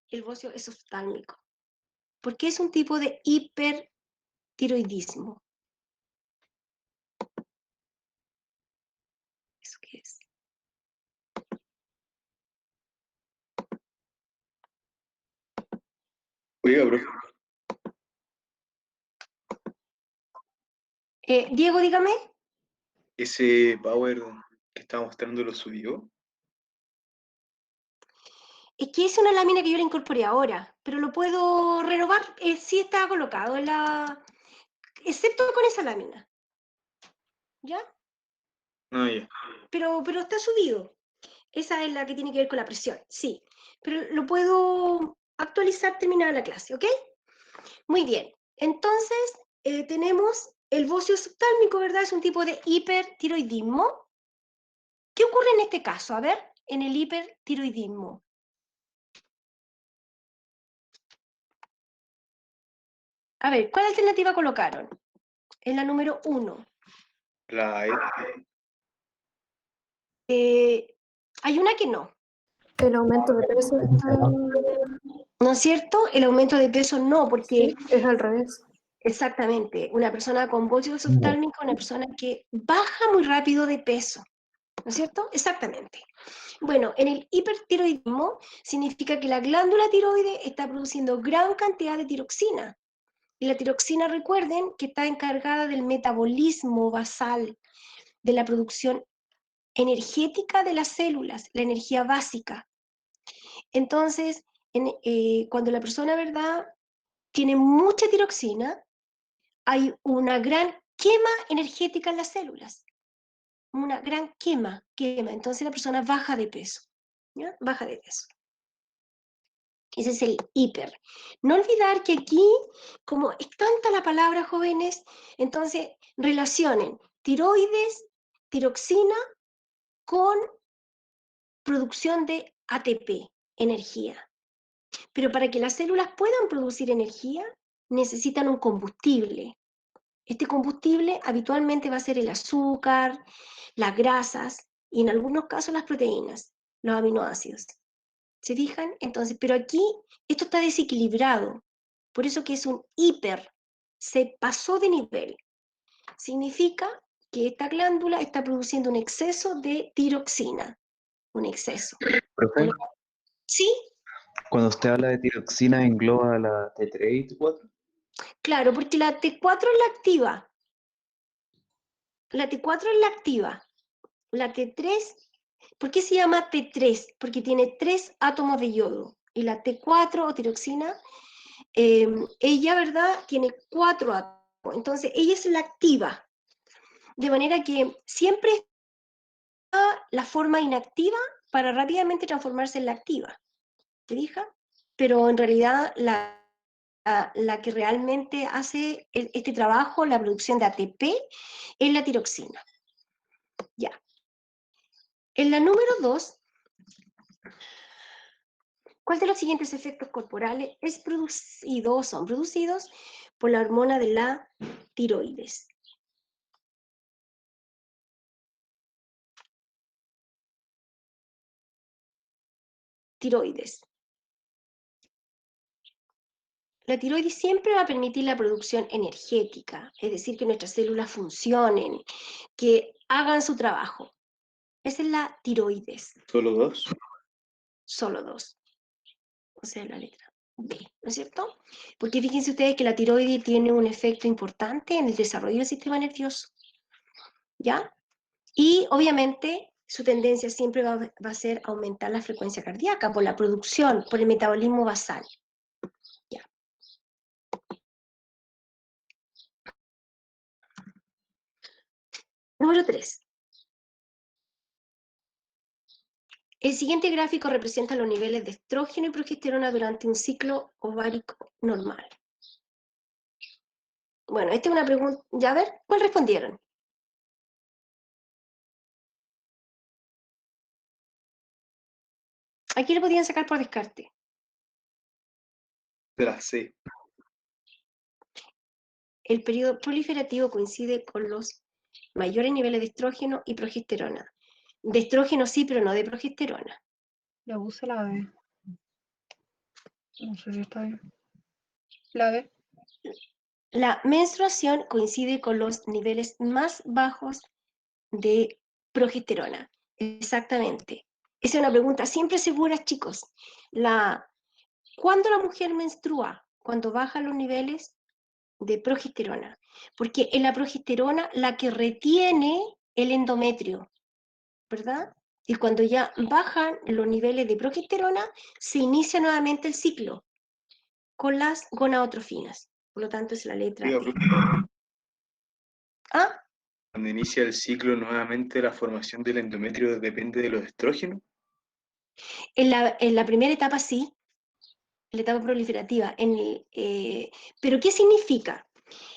el bocio exoftálmico? Porque es un tipo de hipertiroidismo. ¿Eso qué es? Oiga, profe, Diego, dígame. ese power que estaba mostrando lo subió. Es que es una lámina que yo le incorporé ahora, pero lo puedo renovar. Sí está colocado en la... excepto con esa lámina. ¿Ya? No, ya. Pero está subido. Esa es la que tiene que ver con la presión, sí. Pero lo puedo actualizar terminada la clase, ¿ok? Muy bien. Entonces, tenemos el bocio subtálmico, ¿verdad? Es un tipo de hipertiroidismo. ¿Qué ocurre en este caso? A ver, en el hipertiroidismo. A ver, ¿cuál alternativa colocaron? En la número 1. La E. Hay una que no. El aumento de peso está... ¿No es cierto? El aumento de peso no, porque Sí, es al revés. exactamente, una persona con bocio subtálmico, una persona que baja muy rápido de peso. ¿No es cierto? Exactamente. Bueno, en el hipertiroidismo significa que la glándula tiroide está produciendo gran cantidad de tiroxina. Y la tiroxina, recuerden, que está encargada del metabolismo basal, de la producción energética de las células, la energía básica. Entonces, cuando la persona, ¿verdad?, tiene mucha tiroxina, hay una gran quema energética en las células. Una gran quema. Entonces la persona baja de peso. ¿Ya? Baja de peso. Ese es el hiper. No olvidar que aquí, como es tanta la palabra, jóvenes, entonces relacionen tiroides, tiroxina, con producción de ATP, energía. Pero para que las células puedan producir energía, necesitan un combustible. Este combustible habitualmente va a ser el azúcar, las grasas y en algunos casos las proteínas, los aminoácidos. ¿Se fijan? Entonces, pero aquí esto está desequilibrado, por eso que es un hiper, se pasó de nivel. Significa que esta glándula está produciendo un exceso de tiroxina, un exceso. Profe, ¿Sí? cuando usted habla de tiroxina, ¿engloba la T3 y T4? Claro, porque la T4 es la activa. La T4 es la activa. La T3, ¿por qué se llama T3? Porque tiene 3 átomos de yodo. Y la T4 o tiroxina, ella, ¿verdad?, tiene 4 átomos. Entonces, ella es la activa. De manera que siempre está la forma inactiva para rápidamente transformarse en la activa. ¿Te fijas? Pero en realidad la que realmente hace este trabajo, la producción de ATP, es la tiroxina. Ya. En la número 2, ¿cuál de los siguientes efectos corporales es producido o son producidos por la hormona de la tiroides? Tiroides. La tiroides siempre va a permitir la producción energética, es decir, que nuestras células funcionen, que hagan su trabajo. Esa es la tiroides. ¿Solo dos? Solo 2. O sea, la letra B, ¿no es cierto? Porque fíjense ustedes que la tiroides tiene un efecto importante en el desarrollo del sistema nervioso, ¿ya? Y obviamente su tendencia siempre va a ser aumentar la frecuencia cardíaca por la producción, por el metabolismo basal. ¿Ya? Número 3. El siguiente gráfico representa los niveles de estrógeno y progesterona durante un ciclo ovárico normal. Bueno, esta es una pregunta, ya a ver, ¿cuál respondieron? Aquí lo podían sacar por descarte. De la C. El periodo proliferativo coincide con los mayores niveles de estrógeno y progesterona. De estrógeno sí, pero no de progesterona. Le puse la B. No sé si está bien. La B. La menstruación coincide con los niveles más bajos de progesterona. Exactamente. Esa es una pregunta siempre segura, chicos. ¿Cuándo la mujer menstrua? Cuando bajan los niveles de progesterona. Porque en la progesterona la que retiene el endometrio, ¿verdad? Y cuando ya bajan los niveles de progesterona, se inicia nuevamente el ciclo con las gonadotrofinas. Por lo tanto, es la letra Diga, D. profe, ¿Ah? cuando inicia el ciclo, nuevamente la formación del endometrio depende de los estrógenos. En la primera etapa sí, en la etapa proliferativa. Pero ¿qué significa?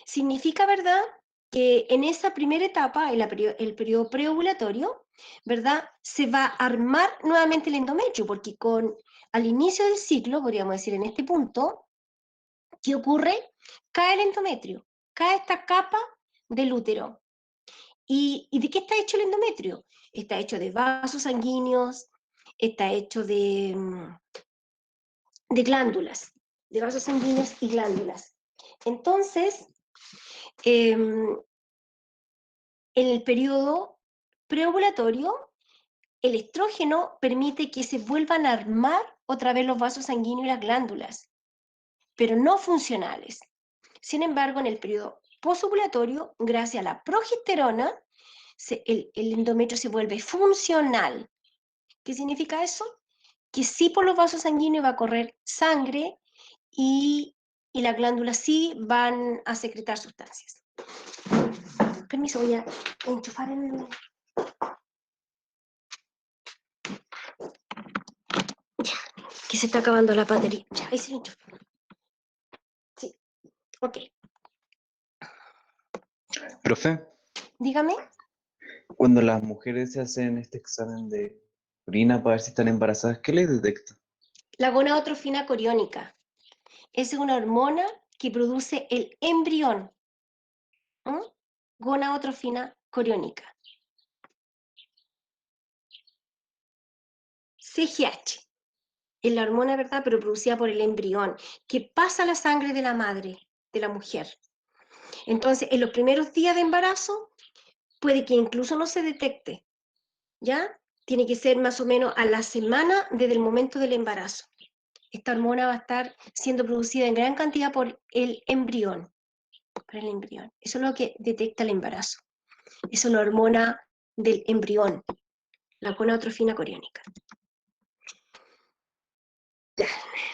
Significa, ¿verdad?, que en esa primera etapa, el periodo preovulatorio, ¿verdad?, se va a armar nuevamente el endometrio, porque al inicio del ciclo, podríamos decir en este punto, ¿qué ocurre? Cae el endometrio, cae esta capa del útero. ¿Y de qué está hecho el endometrio? Está hecho de vasos sanguíneos, está hecho de glándulas, de vasos sanguíneos y glándulas. Entonces, en el periodo preovulatorio, el estrógeno permite que se vuelvan a armar otra vez los vasos sanguíneos y las glándulas, pero no funcionales. Sin embargo, en el periodo posovulatorio, gracias a la progesterona, el endometrio se vuelve funcional. ¿Qué significa eso? Que sí por los vasos sanguíneos va a correr sangre y las glándulas sí van a secretar sustancias. Permiso, voy a enchufar el... Ya, que se está acabando la batería. Ya, ahí se lo enchufo. Sí, ok. Profe, Dígame. cuando las mujeres se hacen este examen de orina para ver si están embarazadas, ¿qué les detecta? La gonadotrofina coriónica es una hormona que produce el embrión. Gonadotrofina coriónica. CGH. Es la hormona, ¿verdad?, pero producida por el embrión, que pasa a la sangre de la madre, de la mujer. Entonces, en los primeros días de embarazo, puede que incluso no se detecte, ¿ya? Tiene que ser más o menos a la semana desde el momento del embarazo. Esta hormona va a estar siendo producida en gran cantidad por el embrión. Eso es lo que detecta el embarazo. Es una hormona del embrión, la gonadotrofina coriónica. Ya,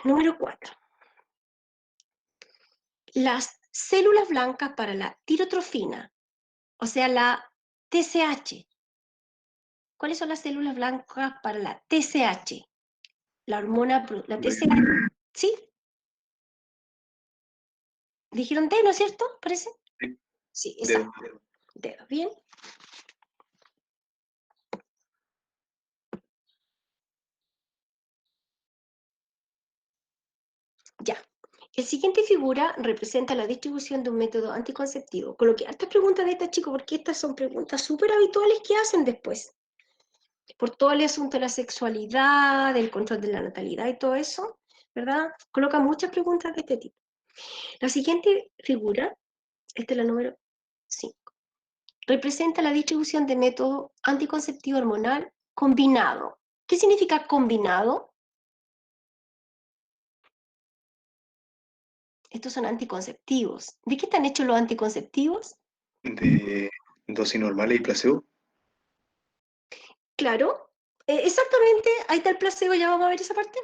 número 4. Las células blancas para la tirotrofina, o sea, la TSH. ¿Cuáles son las células blancas para la TSH? La hormona, la TSH, ¿sí? Dijeron T, ¿no es cierto? ¿Parece? Sí. Sí, Dedo. exacto. Dedo, bien. Ya. El siguiente figura representa la distribución de un método anticonceptivo. Coloqué hartas preguntas de estas, chicos, porque estas son preguntas súper habituales que hacen después. Por todo el asunto de la sexualidad, del control de la natalidad y todo eso, ¿verdad? Coloca muchas preguntas de este tipo. La siguiente figura, esta es la número 5, representa la distribución de método anticonceptivo hormonal combinado. ¿Qué significa combinado? Estos son anticonceptivos. ¿De qué están hechos los anticonceptivos? De dosis normales y placebo. Claro, exactamente, ahí está el placebo, ya vamos a ver esa parte.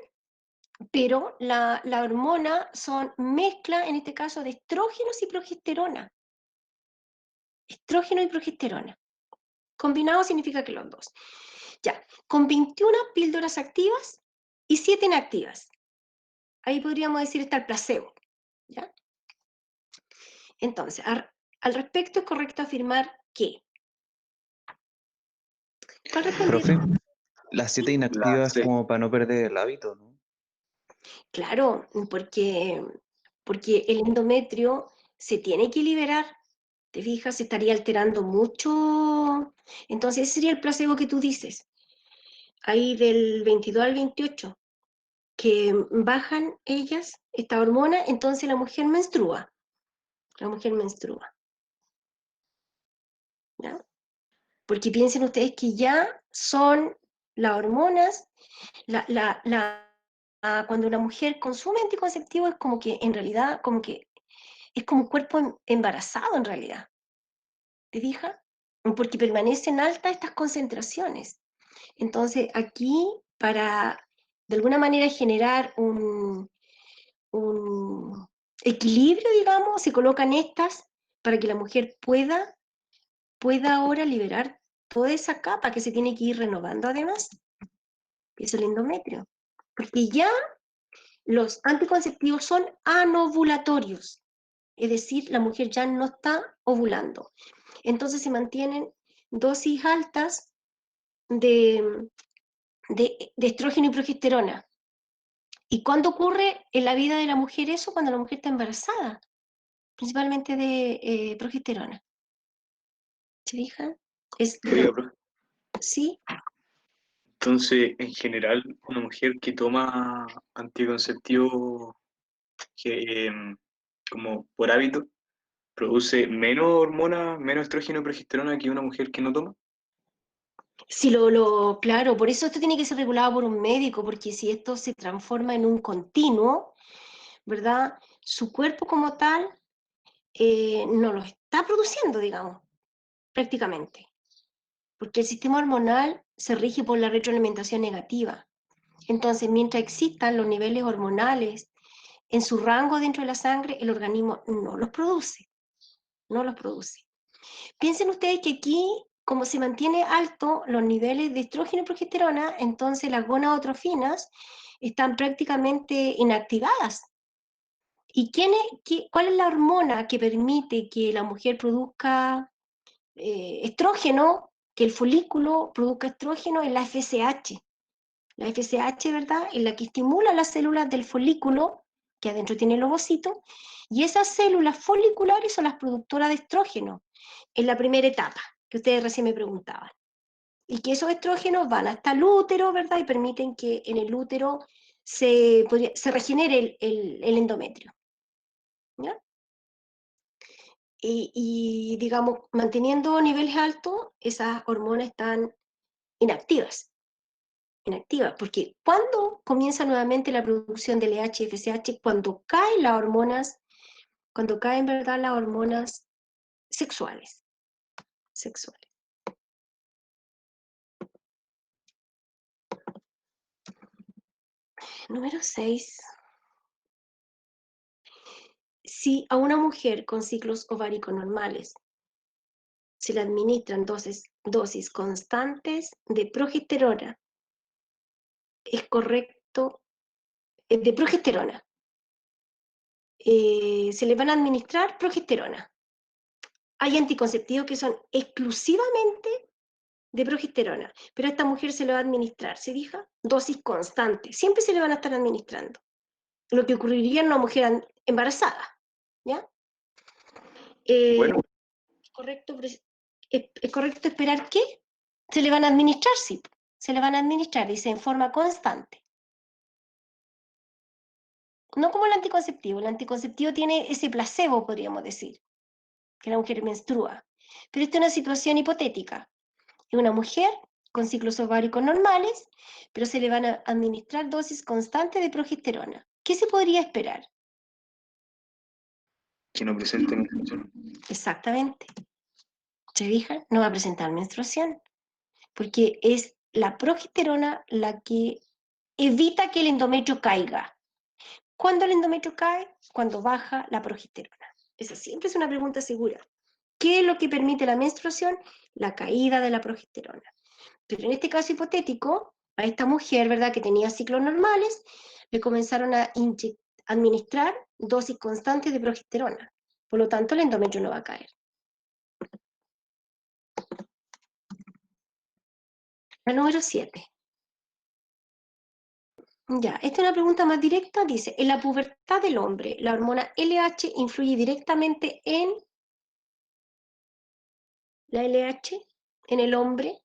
Pero la hormona son mezcla, en este caso, de estrógenos y progesterona. Estrógeno y progesterona. Combinado significa que los dos. Ya, con 21 píldoras activas y 7 inactivas. Ahí podríamos decir está el placebo. ¿Ya? Entonces, al respecto es correcto afirmar que... ¿Cuál Profe, respondieron? las 7 La inactivas C. como para no perder el hábito, ¿no? Claro, porque el endometrio se tiene que liberar. ¿Te fijas? Se estaría alterando mucho. Entonces, ese sería el placebo que tú dices. Ahí del 22 al 28. que bajan ellas esta hormona, entonces la mujer menstrua. La mujer menstrua. ¿Ya? Porque piensen ustedes que ya son las hormonas, cuando una mujer consume anticonceptivo es como que en realidad, como que es como un cuerpo embarazado en realidad. ¿Te fijas? Porque permanecen altas estas concentraciones. Entonces aquí, para de alguna manera generar un equilibrio, digamos, se colocan estas para que la mujer pueda ahora liberar toda esa capa que se tiene que ir renovando además, que es el endometrio. Porque ya los anticonceptivos son anovulatorios, es decir, la mujer ya no está ovulando. Entonces se mantienen dosis altas de, de estrógeno y progesterona. ¿Y cuándo ocurre en la vida de la mujer eso? Cuando la mujer está embarazada, principalmente de progesterona. ¿Se fijan? Oiga, profe, Sí, entonces, en general, una mujer que toma anticonceptivo que, como por hábito, produce menos hormonas, menos estrógeno y progesterona que una mujer que no toma. sí, claro, por eso esto tiene que ser regulado por un médico, porque si esto se transforma en un continuo, ¿verdad? Su cuerpo como tal no lo está produciendo, digamos, prácticamente, porque el sistema hormonal se rige por la retroalimentación negativa. Entonces, mientras existan los niveles hormonales en su rango dentro de la sangre, el organismo no los produce, no los produce. Piensen ustedes que aquí, como se mantiene alto los niveles de estrógeno y progesterona, entonces las gonadotrofinas están prácticamente inactivadas. ¿Y cuál es la hormona que permite que la mujer produzca estrógeno, que el folículo produzca estrógeno? Es la FSH. La FSH, ¿verdad? Es la que estimula las células del folículo, que adentro tiene el ovocito, y esas células foliculares son las productoras de estrógeno en la primera etapa, que ustedes recién me preguntaban. Y que esos estrógenos van hasta el útero, ¿verdad? Y permiten que en el útero se regenere el endometrio. ¿Ya? Digamos, manteniendo niveles altos, esas hormonas están inactivas. Inactivas, porque cuando comienza nuevamente la producción de LH y FSH, cuando caen las hormonas, cuando caen, ¿verdad?, las hormonas sexuales. Sexuales. Número 6. Si a una mujer con ciclos ováricos normales se le administran dosis constantes de progesterona, es correcto, de progesterona, se le van a administrar progesterona. Hay anticonceptivos que son exclusivamente de progesterona, pero a esta mujer se le va a administrar, ¿se fija? Dosis constantes, siempre se le van a estar administrando. Lo que ocurriría en una mujer embarazada, ¿ya? Bueno, Correcto, es correcto esperar que se le van a administrar, sí, se le van a administrar, dice, en forma constante. No como el anticonceptivo tiene ese placebo, podríamos decir, que la mujer menstrua. Pero esta es una situación hipotética. Es una mujer con ciclos ováricos normales, pero se le van a administrar dosis constantes de progesterona. ¿Qué se podría esperar? que no presente menstruación. Exactamente. ¿Se fijan? No va a presentar menstruación, porque es la progesterona la que evita que el endometrio caiga. ¿Cuándo el endometrio cae? Cuando baja la progesterona. Esa siempre es una pregunta segura. ¿Qué es lo que permite la menstruación? La caída de la progesterona. Pero en este caso hipotético, a esta mujer, ¿verdad?, que tenía ciclos normales, le comenzaron a administrar dosis constantes de progesterona. Por lo tanto, el endometrio no va a caer. La número 7. Ya, esta es una pregunta más directa. Dice, en la pubertad del hombre, ¿la hormona LH influye directamente en la LH, en el hombre?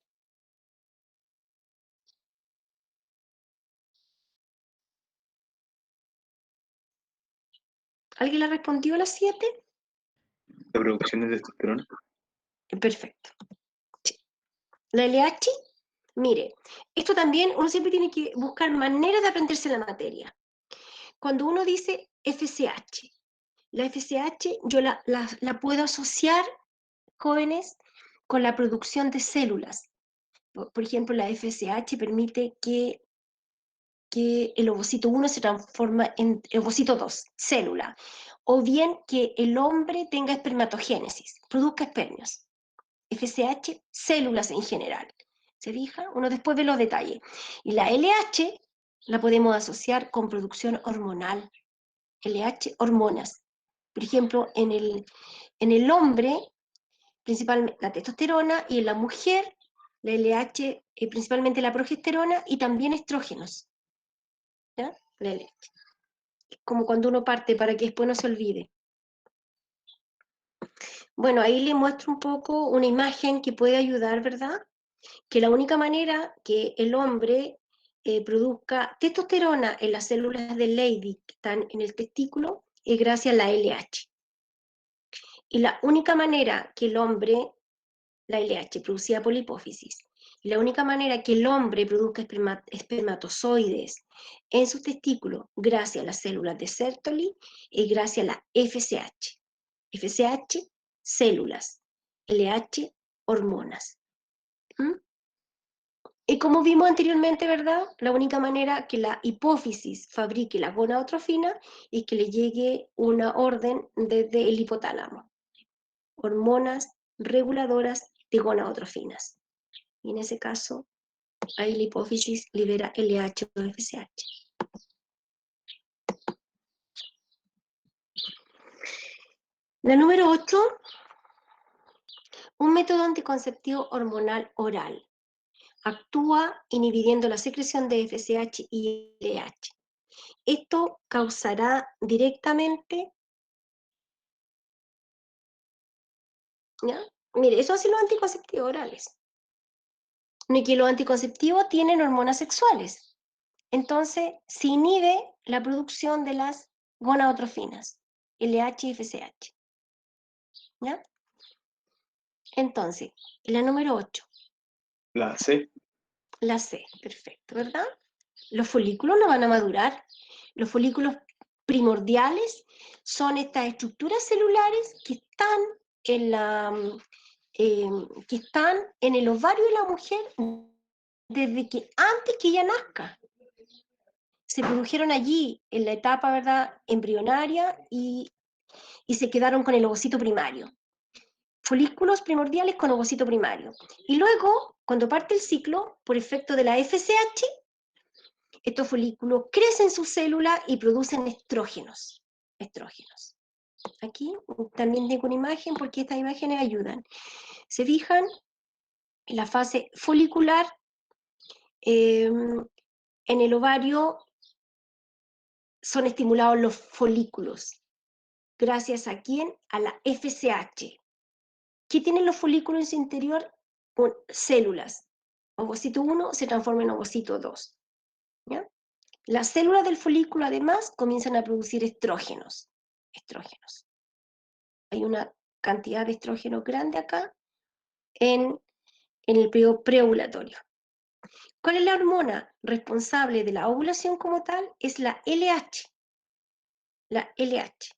¿Alguien la respondió a las 7? La producción de testosterona. Perfecto. Sí. La LH, mire, esto también uno siempre tiene que buscar maneras de aprenderse la materia. Cuando uno dice FSH, la FSH yo la puedo asociar, jóvenes, con la producción de células. Por ejemplo, la FSH permite que el ovocito 1 se transforma en ovocito 2, célula, o bien que el hombre tenga espermatogénesis, produzca espermios. FSH, células en general. ¿Se fija? Uno después ve los detalles. Y la LH la podemos asociar con producción hormonal. LH, hormonas. Por ejemplo, en el hombre, principalmente la testosterona, y en la mujer, la LH, principalmente la progesterona y también estrógenos. ¿Ya? La LH. Como cuando uno parte para que después no se olvide. Bueno, ahí le muestro un poco una imagen que puede ayudar, ¿verdad? Que la única manera que el hombre produzca testosterona en las células de Leydig que están en el testículo es gracias a la LH. Y la única manera que el hombre, la LH, producida por la hipófisis, y la única manera que el hombre produzca espermatozoides en sus testículos gracias a las células de Sertoli es gracias a la FSH. FSH, células. LH, hormonas. ¿Mm? Y como vimos anteriormente, ¿verdad? La única manera que la hipófisis fabrique la gonadotrofina es que le llegue una orden desde el hipotálamo. Hormonas reguladoras de gonadotrofinas. Y en ese caso, ahí la hipófisis libera LH o FSH. La número 8, un método anticonceptivo hormonal oral. Actúa inhibiendo la secreción de FSH y LH. Esto causará directamente, ¿ya? Mire, eso hacen los anticonceptivos orales. Y que los anticonceptivos tienen hormonas sexuales. Entonces, se inhibe la producción de las gonadotrofinas, LH y FSH. ¿Ya? Entonces, la número 8, La C. la C, perfecto, ¿verdad? Los folículos no van a madurar. Los folículos primordiales son estas estructuras celulares que están que están en el ovario de la mujer desde que antes que ella nazca. Se produjeron allí en la etapa, ¿verdad?, embrionaria y se quedaron con el ovocito primario. Folículos primordiales con ovocito primario. Y luego, cuando parte el ciclo, por efecto de la FSH, estos folículos crecen sus células y producen estrógenos. Estrógenos. Aquí también tengo una imagen porque estas imágenes ayudan. Se fijan en la fase folicular, en el ovario son estimulados los folículos. ¿Gracias a quién? A la FSH. ¿Qué tienen los folículos en su interior? Células. Ovocito 1 se transforma en ovocito 2. ¿Ya? Las células del folículo, además, comienzan a producir estrógenos. Estrógenos. Hay una cantidad de estrógenos grande acá en el periodo preovulatorio. ¿Cuál es la hormona responsable de la ovulación como tal? Es la LH. La LH.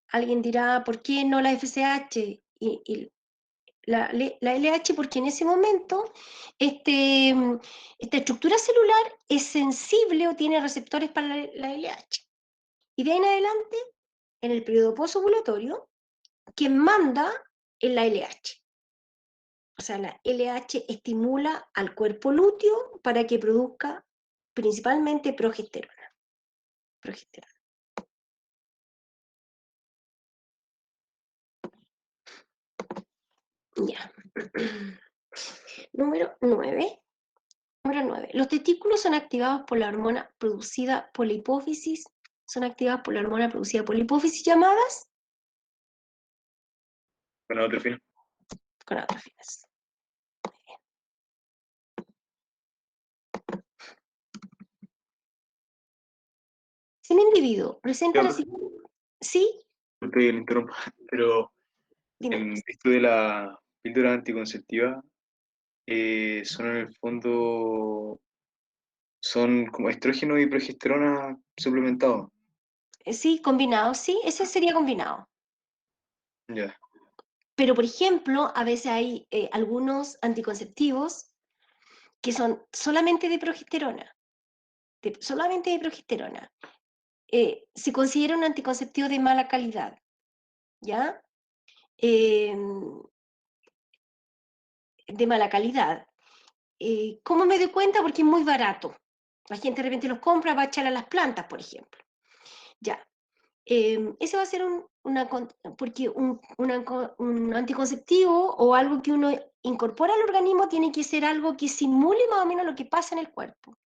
Alguien dirá, ¿por qué no la FSH? La LH, porque en ese momento esta estructura celular es sensible o tiene receptores para la LH. Y de ahí en adelante, en el periodo posovulatorio, quien manda es la LH. O sea, la LH estimula al cuerpo lúteo para que produzca principalmente progesterona. Progesterona. Ya. Número 9. Número 9. Los testículos son activados por la hormona producida por la hipófisis. Son activadas por la hormona producida por la hipófisis llamadas Gonadotrofina. gonadotrofinas. Si un individuo presenta la siguiente... Sí, disculpe que le interrumpa, pero dime. en esto de la píldora anticonceptiva, son en el fondo, son como estrógeno y progesterona suplementados. Sí, combinado, sí, ese sería combinado. Ya, Pero, por ejemplo, a veces hay algunos anticonceptivos que son solamente de progesterona, solamente de progesterona. Se considera un anticonceptivo de mala calidad, ¿ya? Eh, de mala calidad. ¿Cómo me doy cuenta? Porque es muy barato. La gente de repente los compra, va a echar a las plantas, por ejemplo. Ya. Ese va a ser porque un anticonceptivo o algo que uno incorpora al organismo tiene que ser algo que simule más o menos lo que pasa en el cuerpo.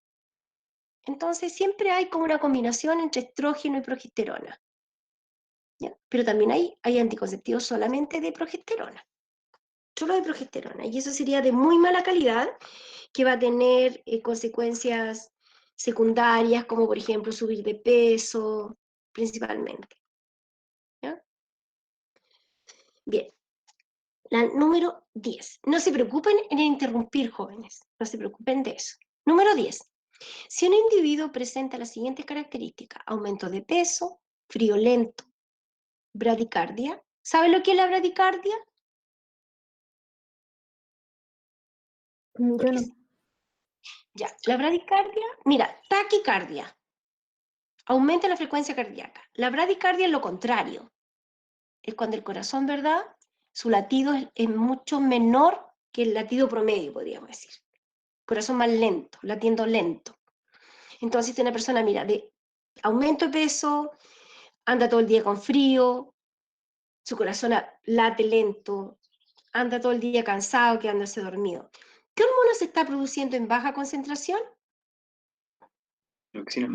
Entonces siempre hay como una combinación entre estrógeno y progesterona, ¿ya? Pero también hay anticonceptivos solamente de progesterona, solo de progesterona, y eso sería de muy mala calidad, que va a tener consecuencias secundarias, como por ejemplo subir de peso, principalmente, ¿ya? Bien. La número 10. No se preocupen en interrumpir, jóvenes. No se preocupen de eso. Número 10. Si un individuo presenta las siguientes características: aumento de peso, frío lento, bradicardia. ¿Sabe lo que es la bradicardia? Yo no. Ya, la bradicardia, mira, taquicardia, aumenta la frecuencia cardíaca. La bradicardia es lo contrario. Es cuando el corazón, ¿verdad? Su latido es mucho menor que el latido promedio, podríamos decir. Corazón más lento, latiendo lento. Entonces, si una persona, mira, de aumento de peso, anda todo el día con frío, su corazón late lento, anda todo el día cansado, quedándose dormido. ¿Qué hormona se está produciendo en baja concentración? dioxina.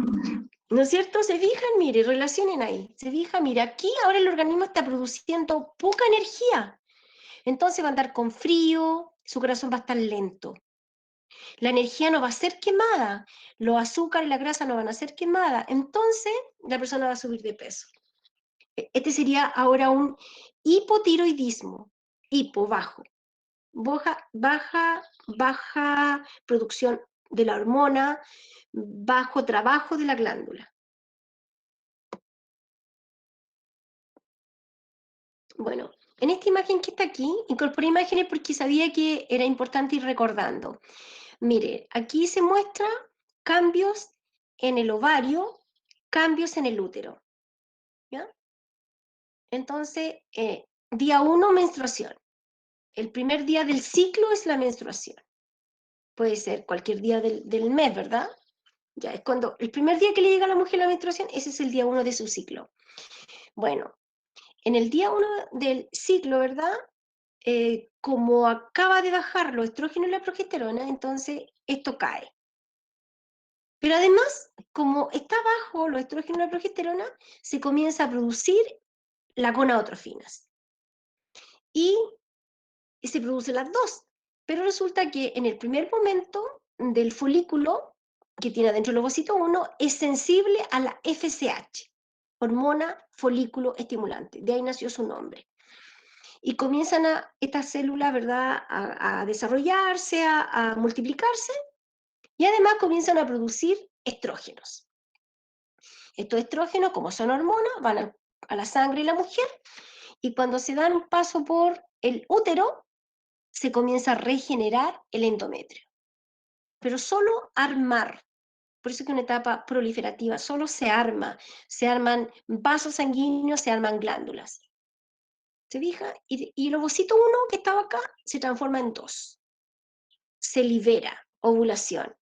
¿No es cierto? Se fijan, mire, relacionen ahí. Se fijan, mire, aquí ahora el organismo está produciendo poca energía. Entonces va a andar con frío, su corazón va a estar lento. La energía no va a ser quemada, los azúcares y la grasa no van a ser quemadas. Entonces la persona va a subir de peso. Este sería ahora un hipotiroidismo, hipo, bajo, baja producción de la hormona, bajo trabajo de la glándula. Bueno, en esta imagen que está aquí, incorporé imágenes porque sabía que era importante ir recordando. Mire, aquí se muestra cambios en el ovario, cambios en el útero, ¿ya? Entonces, día 1, menstruación. El primer día del ciclo es la menstruación. Puede ser cualquier día del mes, ¿verdad? Ya es cuando el primer día que le llega a la mujer la menstruación, ese es el día 1 de su ciclo. Bueno, en el día 1 del ciclo, ¿verdad? Como acaba de bajar los estrógenos y la progesterona, entonces esto cae. Pero además, como está bajo los estrógenos y la progesterona, se comienza a producir las gonadotrofinas. Y se producen las dos. Pero resulta que en el primer momento del folículo que tiene adentro el ovocito 1 es sensible a la FSH, hormona folículo estimulante. De ahí nació su nombre. Y comienzan estas células, ¿verdad?, a desarrollarse, a multiplicarse, y además comienzan a producir estrógenos. Estos estrógenos, como son hormonas, van a la sangre de la mujer, y cuando se dan un paso por el útero, se comienza a regenerar el endometrio. Pero solo armar, por eso que es una etapa proliferativa, solo se arman vasos sanguíneos, se arman glándulas. ¿Se fija? Y el ovocito 1 que estaba acá se transforma en 2. Se libera, ovulación.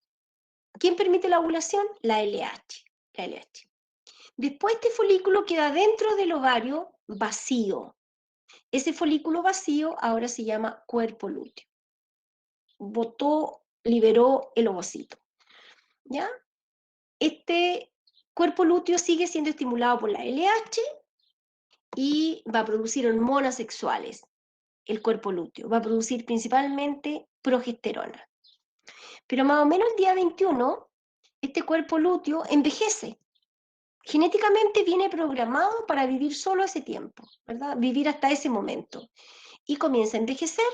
¿Quién permite la ovulación? La LH. La LH. Después este folículo queda dentro del ovario vacío. Ese folículo vacío ahora se llama cuerpo lúteo. Liberó el ovocito, ¿ya? Este cuerpo lúteo sigue siendo estimulado por la LH y va a producir hormonas sexuales. El cuerpo lúteo va a producir principalmente progesterona. Pero más o menos el día 21, este cuerpo lúteo envejece. genéticamente viene programado para vivir solo ese tiempo, ¿verdad? Vivir hasta ese momento. Y comienza a envejecer,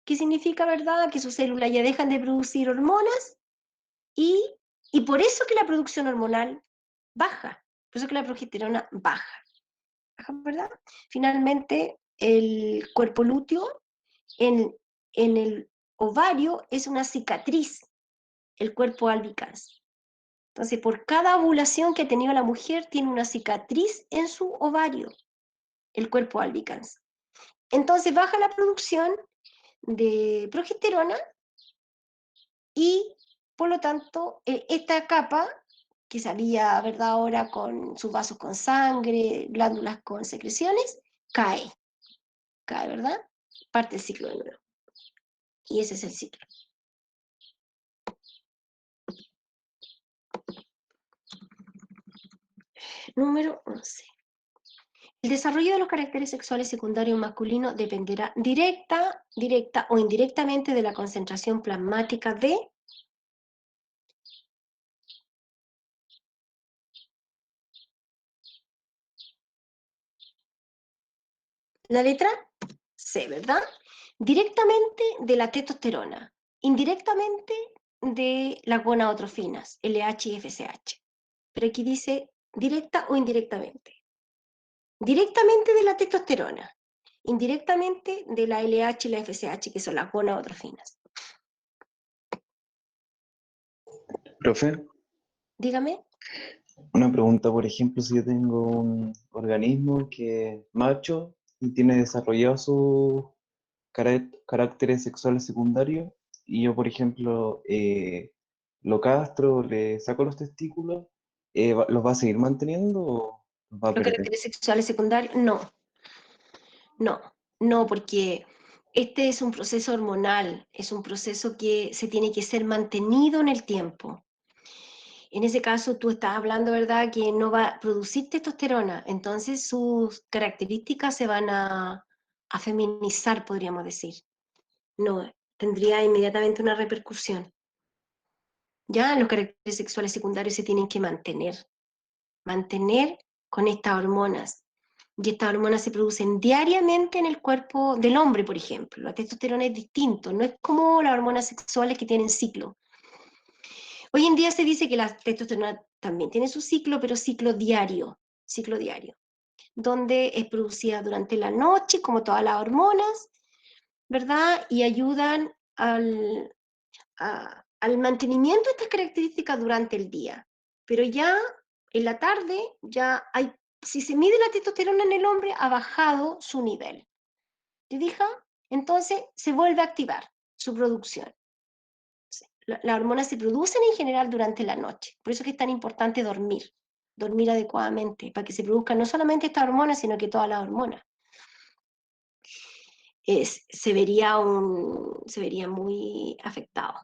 ¿qué significa, verdad? Que sus células ya dejan de producir hormonas y por eso que la producción hormonal baja, por eso que la progesterona baja, ¿verdad? Finalmente, el cuerpo lúteo en el ovario es una cicatriz, el cuerpo albicans. Entonces, por cada ovulación que ha tenido la mujer, tiene una cicatriz en su ovario, el cuerpo albicans. Entonces, baja la producción de progesterona y, por lo tanto, esta capa, que salía, ¿verdad?, ahora con sus vasos con sangre, glándulas con secreciones, cae, ¿verdad? Parte el ciclo de nuevo. Y ese es el ciclo. Número 11. El desarrollo de los caracteres sexuales secundarios masculinos dependerá directa o indirectamente de la concentración plasmática de la letra C, ¿verdad? Directamente de la testosterona, indirectamente de las gonadotrofinas, LH y FSH. Pero aquí dice directa o indirectamente. Directamente de la testosterona, indirectamente de la LH y la FSH, que son las gonadotrofinas. Profe, Dígame. una pregunta, por ejemplo, si yo tengo un organismo que es macho y tiene desarrollado sus caracteres sexuales secundarios, y yo, por ejemplo, lo castro, le saco los testículos, ¿los va a seguir manteniendo o los va a Los perder? caracteres sexuales secundarios, no, porque este es un proceso hormonal, es un proceso que se tiene que ser mantenido en el tiempo. En ese caso, tú estás hablando, ¿verdad?, que no va a producir testosterona, entonces sus características se van a feminizar, podríamos decir. No, tendría inmediatamente una repercusión. Ya los caracteres sexuales secundarios se tienen que mantener con estas hormonas. Y estas hormonas se producen diariamente en el cuerpo del hombre, por ejemplo. La testosterona es distinto, no es como las hormonas sexuales que tienen ciclo. Hoy en día se dice que la testosterona también tiene su ciclo, pero ciclo diario, donde es producida durante la noche, como todas las hormonas, ¿verdad? Y ayudan al mantenimiento de estas características durante el día. Pero ya en la tarde, si se mide la testosterona en el hombre, ha bajado su nivel. ¿Te fijas? Entonces se vuelve a activar su producción. Las hormonas se producen en general durante la noche. Por eso es que es tan importante dormir adecuadamente, para que se produzcan no solamente estas hormonas, sino que todas las hormonas. Se vería muy afectado.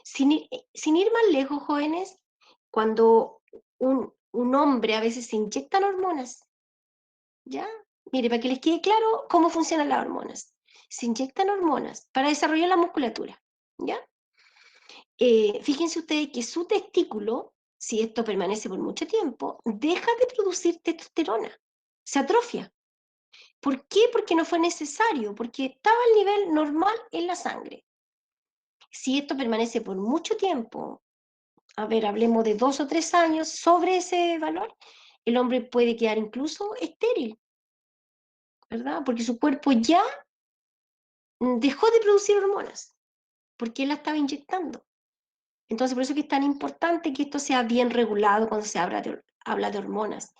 Sin ir más lejos, jóvenes, cuando un hombre a veces se inyectan hormonas, ¿ya? Mire, para que les quede claro cómo funcionan las hormonas. Se inyectan hormonas para desarrollar la musculatura, ¿ya? Fíjense ustedes que su testículo, si esto permanece por mucho tiempo, deja de producir testosterona, se atrofia. ¿Por qué? Porque no fue necesario, porque estaba al nivel normal en la sangre. Si esto permanece por mucho tiempo, a ver, hablemos de 2 o 3 años sobre ese valor, el hombre puede quedar incluso estéril, ¿verdad? Porque su cuerpo ya dejó de producir hormonas, porque él la estaba inyectando. Entonces, por eso es que es tan importante que esto sea bien regulado cuando se habla de hormonas,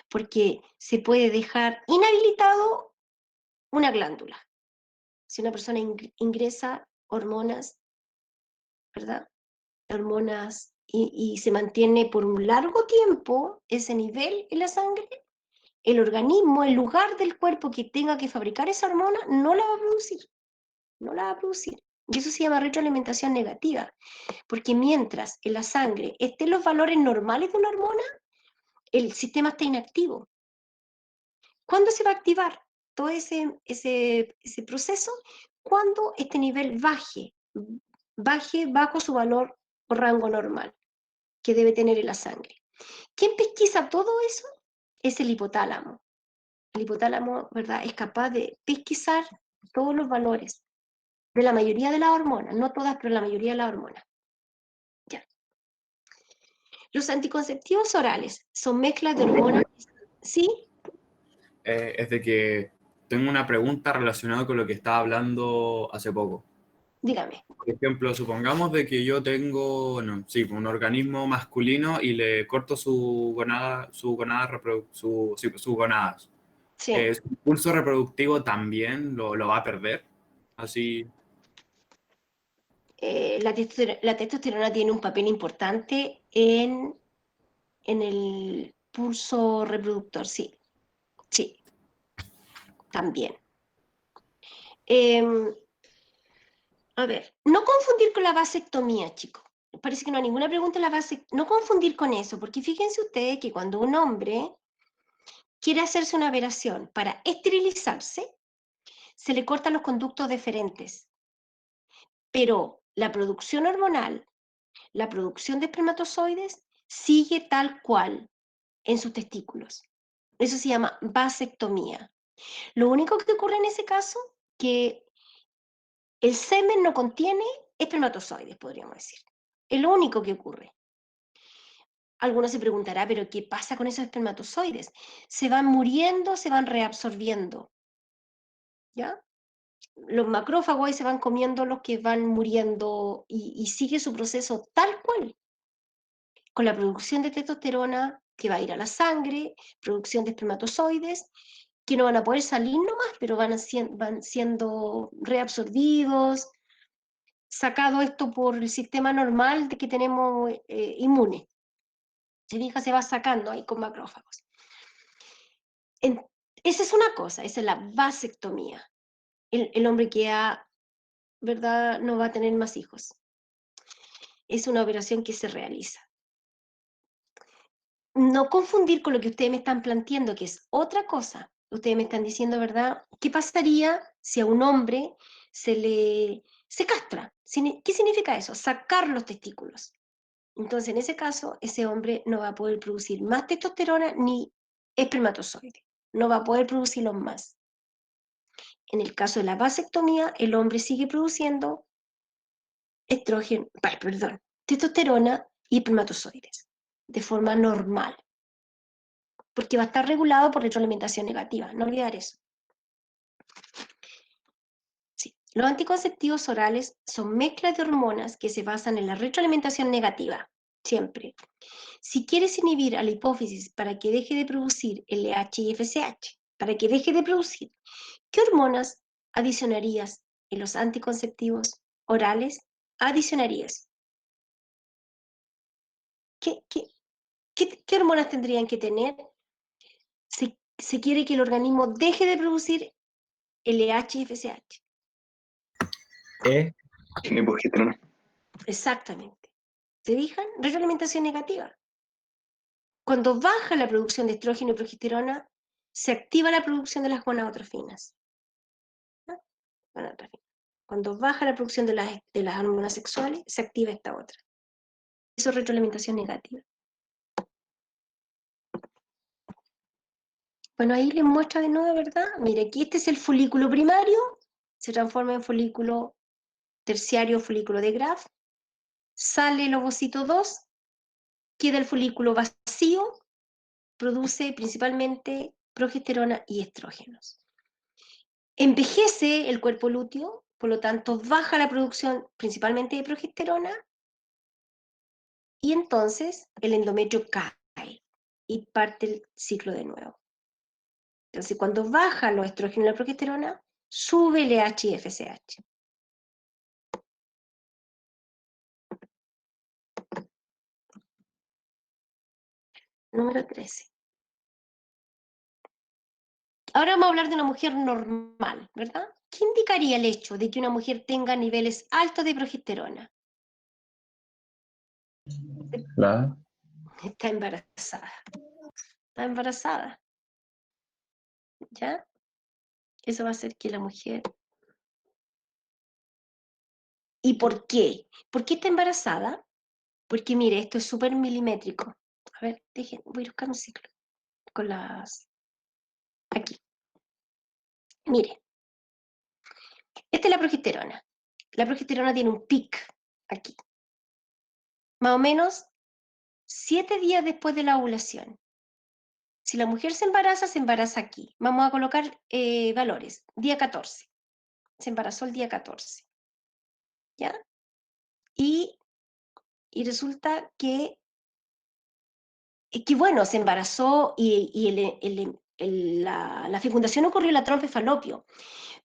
porque se puede dejar inhabilitado una glándula. Si una persona ingresa hormonas, ¿verdad? Hormonas y se mantiene por un largo tiempo ese nivel en la sangre, el organismo, el lugar del cuerpo que tenga que fabricar esa hormona, no la va a producir, no la va a producir. Y eso se llama retroalimentación negativa, porque mientras en la sangre estén los valores normales de una hormona, el sistema está inactivo. ¿Cuándo se va a activar todo ese proceso? Cuando este nivel baje bajo su valor o rango normal que debe tener en la sangre. ¿Quién pesquisa todo eso? Es el hipotálamo. El hipotálamo, ¿verdad?, es capaz de pesquisar todos los valores de la mayoría de las hormonas, no todas, pero la mayoría de las hormonas. Ya. Los anticonceptivos orales son mezclas de hormonas, ¿sí? Es de que tengo una pregunta relacionada con lo que estaba hablando hace poco. Dígame. Por ejemplo, supongamos de que yo tengo, bueno, sí, un organismo masculino y le corto sus gonadas. Sí. ¿Su impulso reproductivo también lo va a perder? Así, La testosterona tiene un papel importante en el pulso reproductor, sí. Sí, también. A ver, no confundir con la vasectomía, chicos. Parece que no hay ninguna pregunta en la base. No confundir con eso, porque fíjense ustedes que cuando un hombre quiere hacerse una operación para esterilizarse, se le cortan los conductos deferentes. Pero la producción hormonal, la producción de espermatozoides, sigue tal cual en sus testículos. Eso se llama vasectomía. Lo único que ocurre en ese caso, que el semen no contiene espermatozoides, podríamos decir. Es lo único que ocurre. Alguno se preguntará, ¿pero qué pasa con esos espermatozoides? Se van muriendo, se van reabsorbiendo. ¿Ya? Los macrófagos ahí se van comiendo los que van muriendo y sigue su proceso tal cual, con la producción de testosterona que va a ir a la sangre, producción de espermatozoides, que no van a poder salir nomás, pero van siendo reabsorbidos, sacado esto por el sistema normal de que tenemos inmune. Se fija, se va sacando ahí con macrófagos. Esa es una cosa, esa es la vasectomía. El hombre que ¿verdad?, no va a tener más hijos. Es una operación que se realiza. No confundir con lo que ustedes me están planteando, que es otra cosa. Ustedes me están diciendo, ¿verdad?, ¿qué pasaría si a un hombre se castra? ¿Qué significa eso? Sacar los testículos. Entonces, en ese caso, ese hombre no va a poder producir más testosterona ni espermatozoide. No va a poder producirlos más. En el caso de la vasectomía, el hombre sigue produciendo testosterona y espermatozoides de forma normal, porque va a estar regulado por retroalimentación negativa, no olvidar eso. Sí. Los anticonceptivos orales son mezclas de hormonas que se basan en la retroalimentación negativa, siempre. Si quieres inhibir a la hipófisis para que deje de producir LH y FSH, para que deje de producir, ¿qué hormonas adicionarías en los anticonceptivos orales? Adicionarías. ¿Qué hormonas tendrían que tener? Se quiere que el organismo deje de producir LH y FSH. Hipogestrona. Exactamente. ¿Se fijan? Retroalimentación negativa. Cuando baja la producción de estrógeno y progesterona, se activa la producción de las gonadotrofinas. ¿No? Gonadotrofinas. Cuando baja la producción de las hormonas sexuales, se activa esta otra. Eso es retroalimentación negativa. Bueno, ahí les muestra de nuevo, ¿verdad? Mire, aquí este es el folículo primario, se transforma en folículo terciario, folículo de Graf, sale el ovocito 2, queda el folículo vacío, produce principalmente progesterona y estrógenos. Envejece el cuerpo lúteo, por lo tanto baja la producción principalmente de progesterona, y entonces el endometrio cae y parte el ciclo de nuevo. Entonces, cuando baja los estrógenos y la progesterona, sube el LH y FSH. Número 13. Ahora vamos a hablar de una mujer normal, ¿verdad? ¿Qué indicaría el hecho de que una mujer tenga niveles altos de progesterona? Está embarazada. Está embarazada. ¿Ya? Eso va a hacer que la mujer... ¿Y por qué? ¿Por qué está embarazada? Porque mire, esto es súper milimétrico. A ver, dejen, voy a buscar un ciclo con las... Aquí. Mire, esta es la progesterona. La progesterona tiene un pic aquí. Más o menos 7 días después de la ovulación. Si la mujer se embaraza aquí. Vamos a colocar valores. Día 14. Se embarazó el día 14. ¿Ya? Y resulta que bueno, se embarazó y la fecundación ocurrió en la trompa de falopio.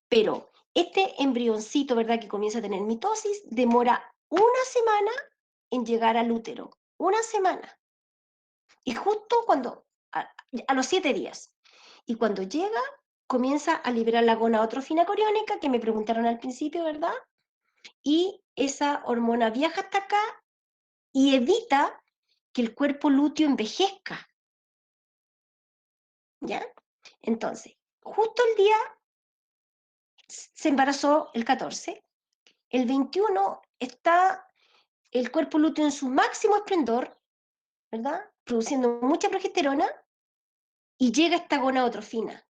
Pero este embrioncito, ¿verdad?, que comienza a tener mitosis, demora una semana en llegar al útero. Una semana. Y justo cuando, a los 7 días. Y cuando llega, comienza a liberar la gonadotrofina coriónica, que me preguntaron al principio, ¿verdad? Y esa hormona viaja hasta acá y evita que el cuerpo lúteo envejezca. ¿Ya? Entonces, justo el día se embarazó el 14, el 21 está el cuerpo lúteo en su máximo esplendor, ¿verdad? Produciendo mucha progesterona y llega esta gonadotrofina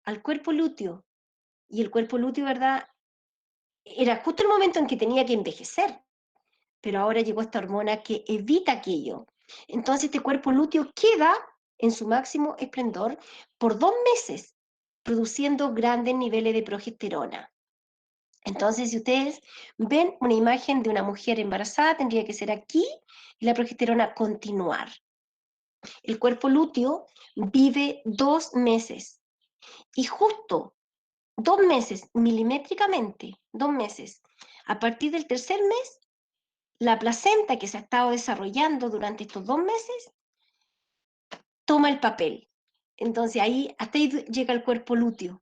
al cuerpo lúteo. Y el cuerpo lúteo, ¿verdad? Era justo el momento en que tenía que envejecer, pero ahora llegó esta hormona que evita aquello. Entonces este cuerpo lúteo queda en su máximo esplendor por 2 meses, produciendo grandes niveles de progesterona. Entonces, si ustedes ven una imagen de una mujer embarazada, tendría que ser aquí y la progesterona continuar. El cuerpo lúteo vive 2 meses y justo 2 meses, milimétricamente, 2 meses. A partir del tercer mes, la placenta que se ha estado desarrollando durante estos 2 meses toma el papel. Entonces hasta ahí llega el cuerpo lúteo.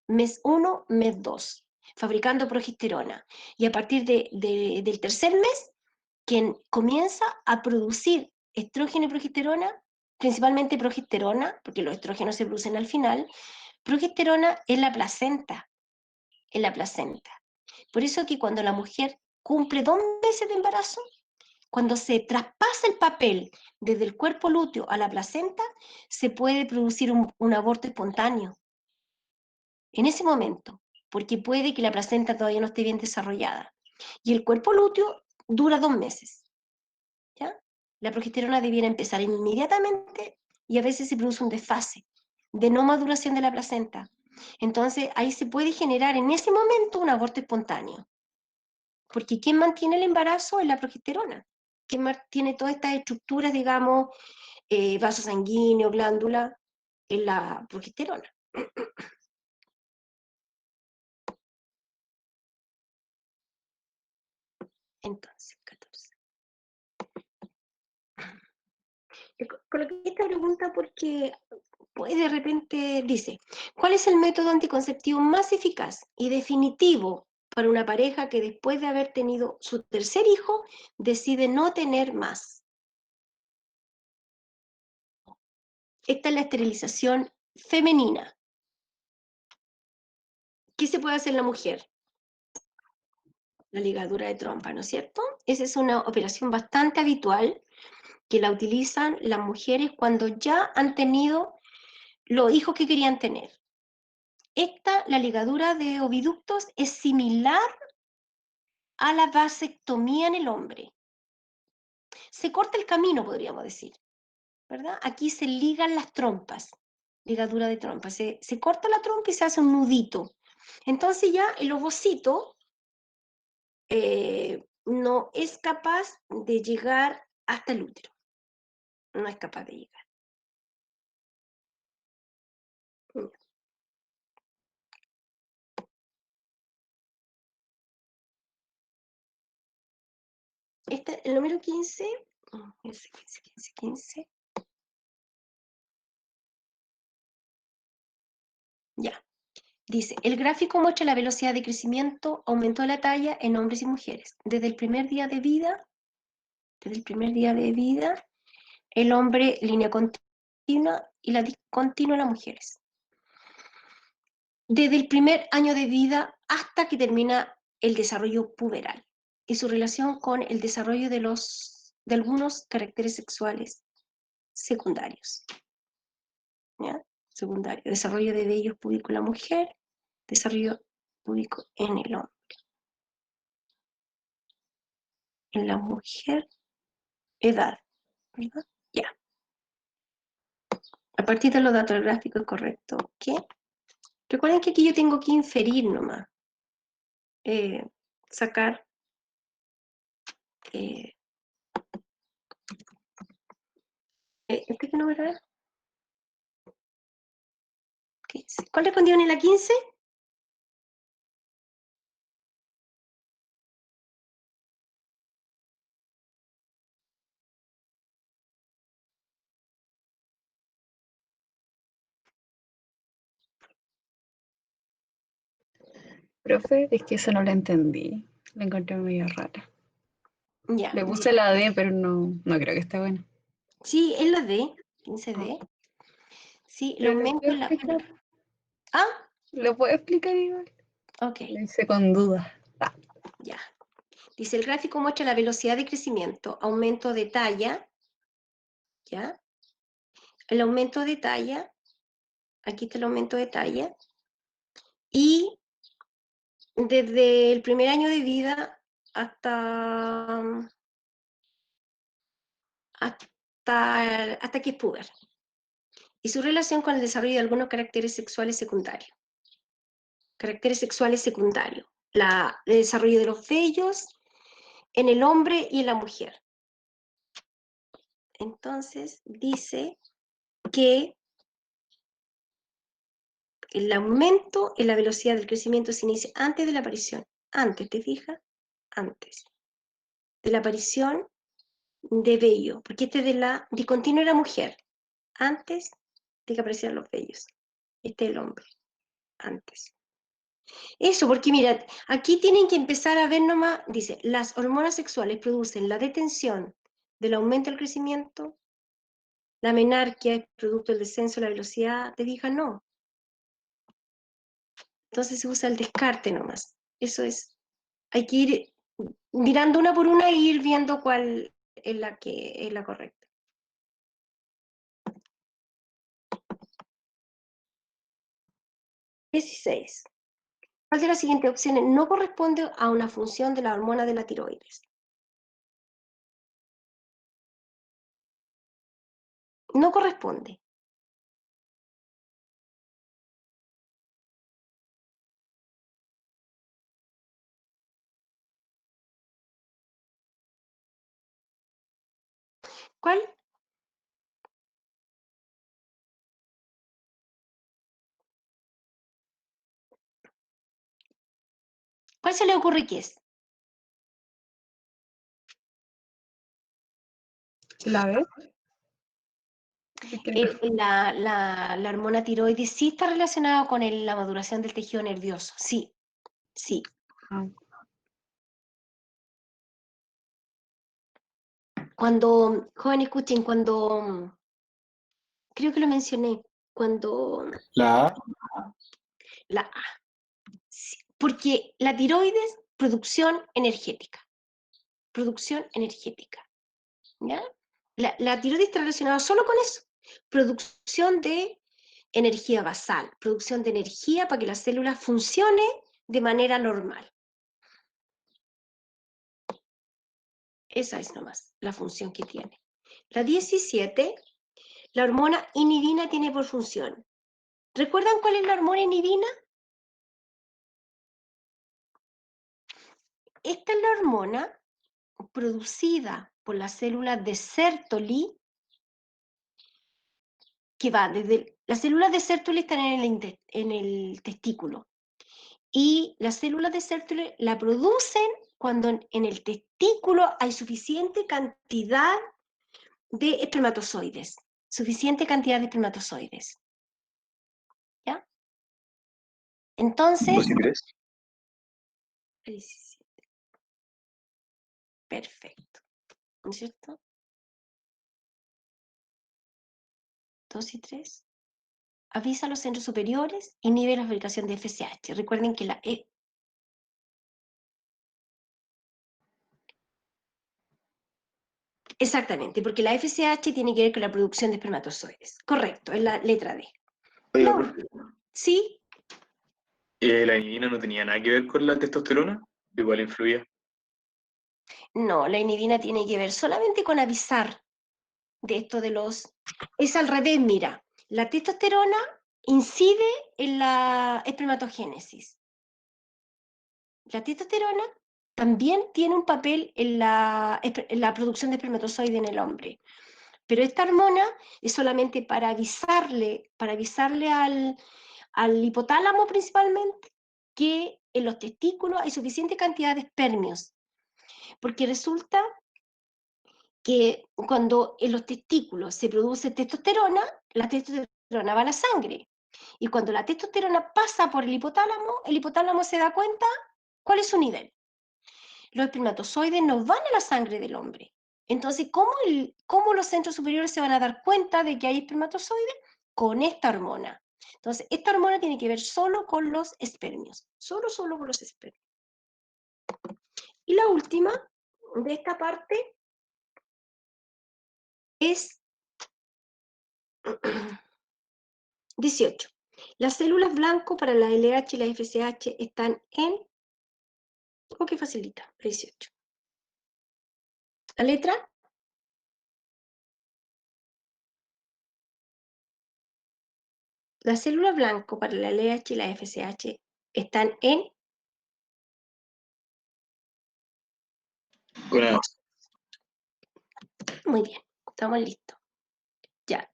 Mes 1, mes 2, fabricando progesterona. Y a partir del tercer mes, quien comienza a producir estrógeno y progesterona, principalmente progesterona, porque los estrógenos se producen al final, progesterona en la placenta, en la placenta. Por eso que cuando la mujer cumple 2 meses de embarazo, cuando se traspasa el papel desde el cuerpo lúteo a la placenta, se puede producir un aborto espontáneo. En ese momento, porque puede que la placenta todavía no esté bien desarrollada. Y el cuerpo lúteo dura 2 meses. ¿Ya? La progesterona debiera empezar inmediatamente y a veces se produce un desfase de no maduración de la placenta. Entonces ahí se puede generar en ese momento un aborto espontáneo. Porque ¿quién mantiene el embarazo? Es la progesterona. ¿Quién mantiene todas estas estructuras, digamos, vaso sanguíneo, glándula? Es la progesterona. Entonces, 14. Coloqué esta pregunta porque pues de repente dice, ¿cuál es el método anticonceptivo más eficaz y definitivo para una pareja que después de haber tenido su tercer hijo decide no tener más? Esta es la esterilización femenina. ¿Qué se puede hacer en la mujer? La ligadura de trompa, ¿no es cierto? Esa es una operación bastante habitual que la utilizan las mujeres cuando ya han tenido los hijos que querían tener. La ligadura de oviductos es similar a la vasectomía en el hombre. Se corta el camino, podríamos decir, ¿verdad? Aquí se ligan las trompas, ligadura de trompa. Se corta la trompa y se hace un nudito. Entonces ya el ovocito no es capaz de llegar hasta el útero. No es capaz de llegar. El número 15, 15. Ya. Dice, el gráfico muestra la velocidad de crecimiento, aumento de la talla en hombres y mujeres. Desde el primer día de vida, el hombre línea continua y la discontinua en las mujeres. Desde el primer año de vida hasta que termina el desarrollo puberal y su relación con el desarrollo de algunos caracteres sexuales secundarios. ¿Ya? Secundario. Desarrollo de vellos púbicos en la mujer, desarrollo púbico en el hombre. En la mujer, edad. ¿Verdad? Ya. A partir de los datos del gráfico es correcto. ¿Qué? Recuerden que aquí yo tengo que inferir nomás. Sacar ¿este qué número era? 15. ¿Cuál respondió en la 15? Profe, es que eso no lo entendí. La encontré medio rara. Ya. Le puse la D, pero no creo que esté buena. Sí, es la D, 15D. Sí, el Pero ¿lo aumento puedo en la... explicar? Ah, ¿Lo puedo explicar igual? ok, Lo hice con dudas. ya. Dice, el gráfico muestra la velocidad de crecimiento, aumento de talla, ¿ya? El aumento de talla, aquí está el aumento de talla, y desde el primer año de vida hasta que es puber. Y su relación con el desarrollo de algunos caracteres sexuales secundarios. Caracteres sexuales secundarios. El desarrollo de los vellos en el hombre y en la mujer. Entonces, dice que el aumento en la velocidad del crecimiento se inicia antes de la aparición. Antes, ¿te fijas? Antes de la aparición de vello. Porque este de la discontinua era mujer. Antes de que aparecieran los vellos. Este es el hombre. Antes. Eso, porque mira, aquí tienen que empezar a ver nomás, dice, las hormonas sexuales producen la detención del aumento del crecimiento, la menarquia es producto del descenso de la velocidad, te fijas, no. Entonces se usa el descarte nomás. Eso es, hay que ir mirando una por una e ir viendo cuál es la que es la correcta. XVI. ¿Cuál de las siguientes opciones no corresponde a una función de la hormona de la tiroides? No corresponde. ¿Cuál? ¿Cuál se le ocurre que es? ¿La B? La hormona tiroides sí está relacionada con la maduración del tejido nervioso. Sí, sí. Ah, Cuando, joven, escuchen, creo que lo mencioné, cuando La A. la A. Sí, porque la tiroides, producción energética. Producción energética. ¿Ya? La tiroides está relacionada solo con eso. Producción de energía basal, producción de energía para que la célula funcione de manera normal. Esa es nomás la función que tiene. La 17, la hormona inhibina tiene por función. ¿Recuerdan cuál es la hormona inhibina? Esta es la hormona producida por las células de Sertoli, que va desde... Las células de Sertoli están en el testículo. Y las células de Sertoli la producen cuando en el testículo hay suficiente cantidad de espermatozoides. Suficiente cantidad de espermatozoides. ¿Ya? Entonces... 2 y 3. 17. Perfecto. ¿No es cierto? 2 y 3. Avisa a los centros superiores, inhibe la fabricación de FSH. Recuerden que la E... Exactamente, porque la FSH tiene que ver con la producción de espermatozoides. Correcto, es la letra D. Oiga, La profe, última. ¿Sí? ¿la inhibina no tenía nada que ver con la testosterona? Igual influía. No, la inhibina tiene que ver solamente con avisar de esto de los... Es al revés, mira. La testosterona incide en la espermatogénesis. La testosterona también tiene un papel en la producción de espermatozoide en el hombre. Pero esta hormona es solamente para avisarle al hipotálamo principalmente que en los testículos hay suficiente cantidad de espermios. Porque resulta que cuando en los testículos se produce testosterona, la testosterona va a la sangre. Y cuando la testosterona pasa por el hipotálamo se da cuenta cuál es su nivel. Los espermatozoides no van a la sangre del hombre. Entonces, ¿cómo los centros superiores se van a dar cuenta de que hay espermatozoides? Con esta hormona. Entonces, esta hormona tiene que ver solo con los espermios. Solo con los espermios. Y la última de esta parte es 18. Las células blanco para la LH y la FSH están en... Oh, qué facilita, 18. La letra las células blanco para la LH y la FSH están en... Con A. Muy bien, estamos listos. Ya,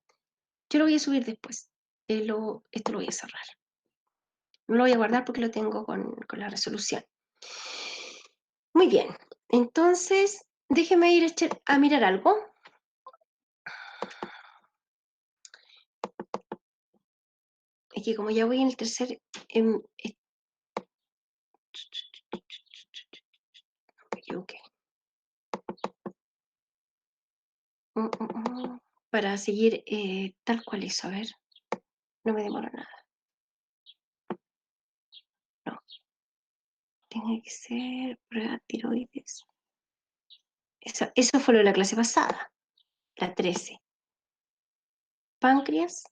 yo lo voy a subir después. Esto lo voy a cerrar. No lo voy a guardar porque lo tengo con la resolución. Muy bien, entonces déjeme ir a mirar algo. Es que como ya voy en el tercer... me equivoqué. Para seguir tal cual es, a ver. No me demoro nada. No. Tiene que ser prueba tiroides. Eso fue lo de la clase pasada. La 13. Páncreas,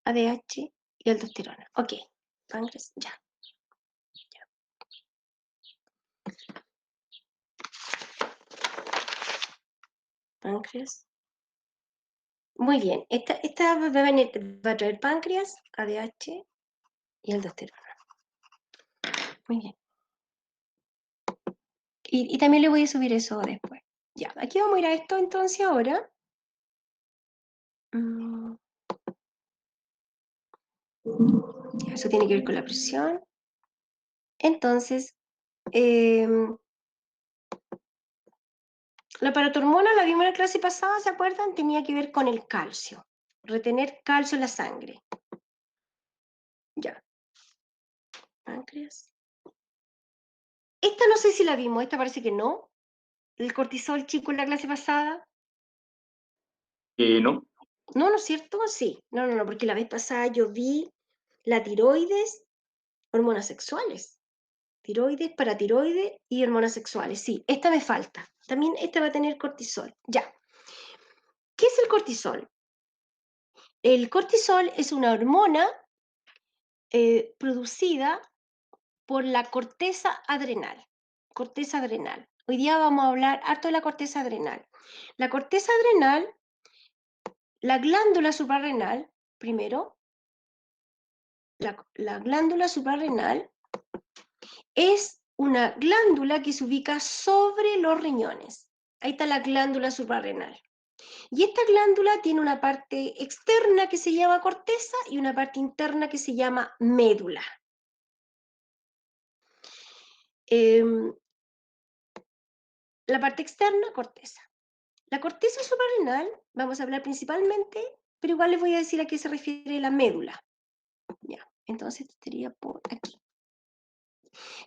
ADH y aldosterona. Ok. Páncreas, ya. Páncreas. Muy bien. Esta va a traer páncreas, ADH y aldosterona. Muy bien. Y también le voy a subir eso después. Ya, aquí vamos a ir a esto entonces ahora. Eso tiene que ver con la presión. Entonces, la paratormona la vimos en la clase pasada, ¿se acuerdan? Tenía que ver con el calcio. Retener calcio en la sangre. Ya. Páncreas. Esta no sé si la vimos, esta parece que no. El cortisol chico en la clase pasada. No. No, ¿no es cierto? Sí. No, porque la vez pasada yo vi la tiroides, hormonas sexuales. Tiroides, paratiroides y hormonas sexuales. Sí, esta me falta. También esta va a tener cortisol. Ya. ¿Qué es el cortisol? El cortisol es una hormona producida por la corteza adrenal. Corteza adrenal. Hoy día vamos a hablar harto de la corteza adrenal. La corteza adrenal, la glándula suprarrenal, primero, la glándula suprarrenal es una glándula que se ubica sobre los riñones. Ahí está la glándula suprarrenal. Y esta glándula tiene una parte externa que se llama corteza y una parte interna que se llama médula. La parte externa, corteza. La corteza suprarrenal, vamos a hablar principalmente, pero igual les voy a decir a qué se refiere la médula. Ya, entonces estaría por aquí.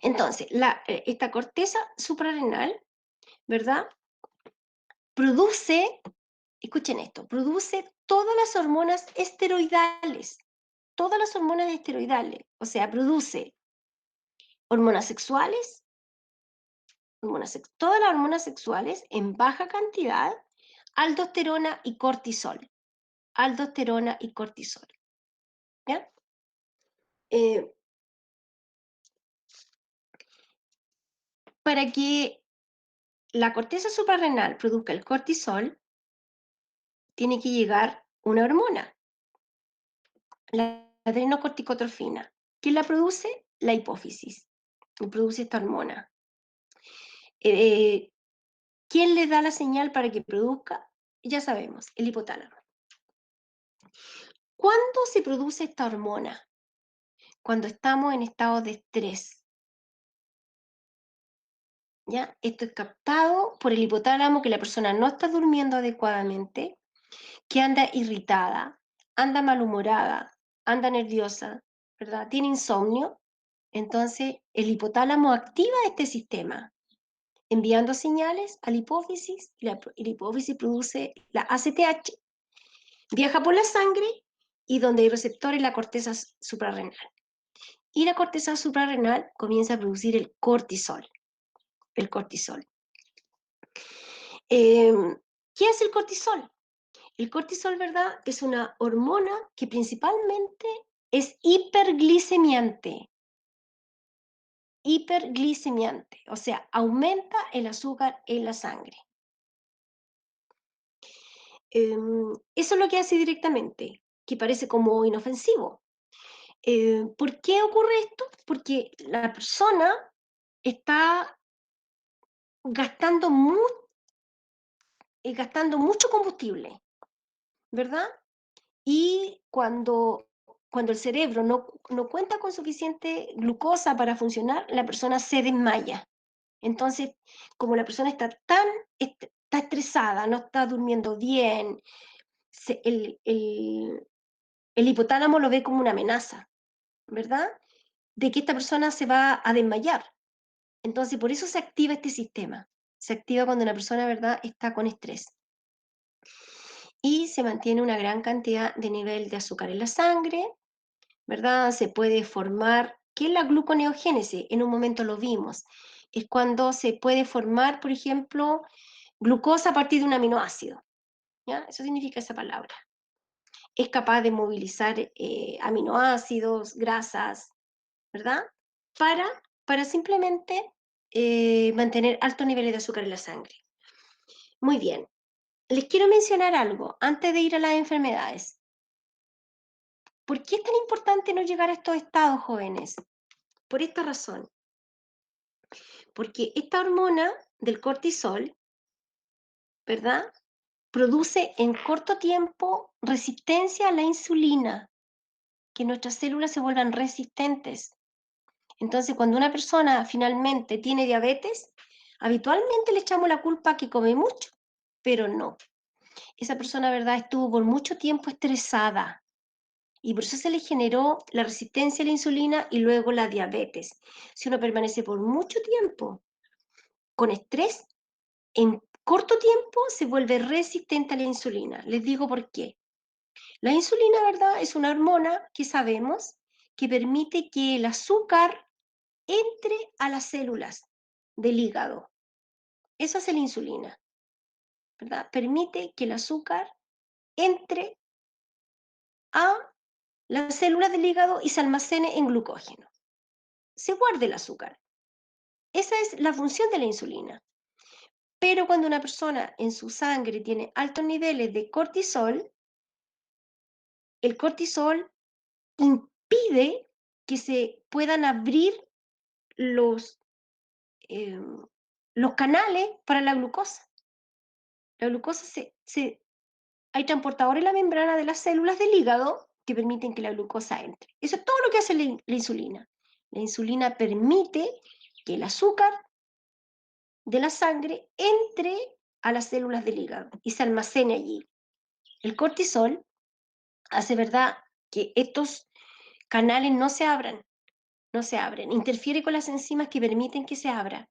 Entonces, esta corteza suprarrenal, ¿verdad? Produce, escuchen esto, produce todas las hormonas esteroidales. Todas las hormonas esteroidales. O sea, produce hormonas sexuales, todas las hormonas sexuales en baja cantidad, aldosterona y cortisol. Aldosterona y cortisol. ¿Ya? Para que la corteza suprarrenal produzca el cortisol, tiene que llegar una hormona, la adrenocorticotrofina. ¿Quién la produce? La hipófisis. Y produce esta hormona. ¿Quién le da la señal para que produzca? Ya sabemos, el hipotálamo. ¿Cuándo se produce esta hormona? Cuando estamos en estado de estrés. ¿Ya? Esto es captado por el hipotálamo, que la persona no está durmiendo adecuadamente, que anda irritada, anda malhumorada, anda nerviosa, ¿verdad? Tiene insomnio. Entonces, el hipotálamo activa este sistema, enviando señales a la hipófisis, y la hipófisis produce la ACTH, viaja por la sangre y donde hay receptores la corteza suprarrenal. Y la corteza suprarrenal comienza a producir el cortisol. El cortisol. ¿Qué es el cortisol? El cortisol, ¿verdad? Es una hormona que principalmente es hiperglicemiante. Hiperglicemiante, o sea, aumenta el azúcar en la sangre. Eso es lo que hace directamente, que parece como inofensivo. ¿Por qué ocurre esto? Porque la persona está gastando mucho combustible, ¿verdad? Y cuando el cerebro no cuenta con suficiente glucosa para funcionar, la persona se desmaya. Entonces, como la persona está está estresada, no está durmiendo bien, el hipotálamo lo ve como una amenaza, ¿verdad? De que esta persona se va a desmayar. Entonces, por eso se activa este sistema. Se activa cuando una persona, ¿verdad?, está con estrés. Y se mantiene una gran cantidad de nivel de azúcar en la sangre, ¿verdad? Se puede formar, ¿qué es la gluconeogénesis? En un momento lo vimos. Es cuando se puede formar, por ejemplo, glucosa a partir de un aminoácido. ¿Ya? Eso significa esa palabra. Es capaz de movilizar aminoácidos, grasas, ¿verdad? Para simplemente mantener altos niveles de azúcar en la sangre. Muy bien. Les quiero mencionar algo antes de ir a las enfermedades. ¿Por qué es tan importante no llegar a estos estados, jóvenes? Por esta razón. Porque esta hormona del cortisol, ¿verdad?, produce en corto tiempo resistencia a la insulina, que nuestras células se vuelvan resistentes. Entonces, cuando una persona finalmente tiene diabetes, habitualmente le echamos la culpa a que come mucho, pero no. Esa persona, ¿verdad?, estuvo por mucho tiempo estresada y por eso se le generó la resistencia a la insulina y luego la diabetes. Si uno permanece por mucho tiempo con estrés, en corto tiempo se vuelve resistente a la insulina. Les digo por qué. La insulina, ¿verdad?, es una hormona que sabemos que permite que el azúcar entre a las células del hígado. Eso hace la insulina, ¿verdad? Permite que el azúcar entre a las células del hígado y se almacene en glucógeno. Se guarda el azúcar. Esa es la función de la insulina. Pero cuando una persona en su sangre tiene altos niveles de cortisol, el cortisol impide que se puedan abrir los canales para la glucosa. La glucosa hay transportadores en la membrana de las células del hígado que permiten que la glucosa entre. Eso es todo lo que hace la insulina. La insulina permite que el azúcar de la sangre entre a las células del hígado y se almacene allí. El cortisol hace, ¿verdad?, que estos canales no se abran, interfiere con las enzimas que permiten que se abra.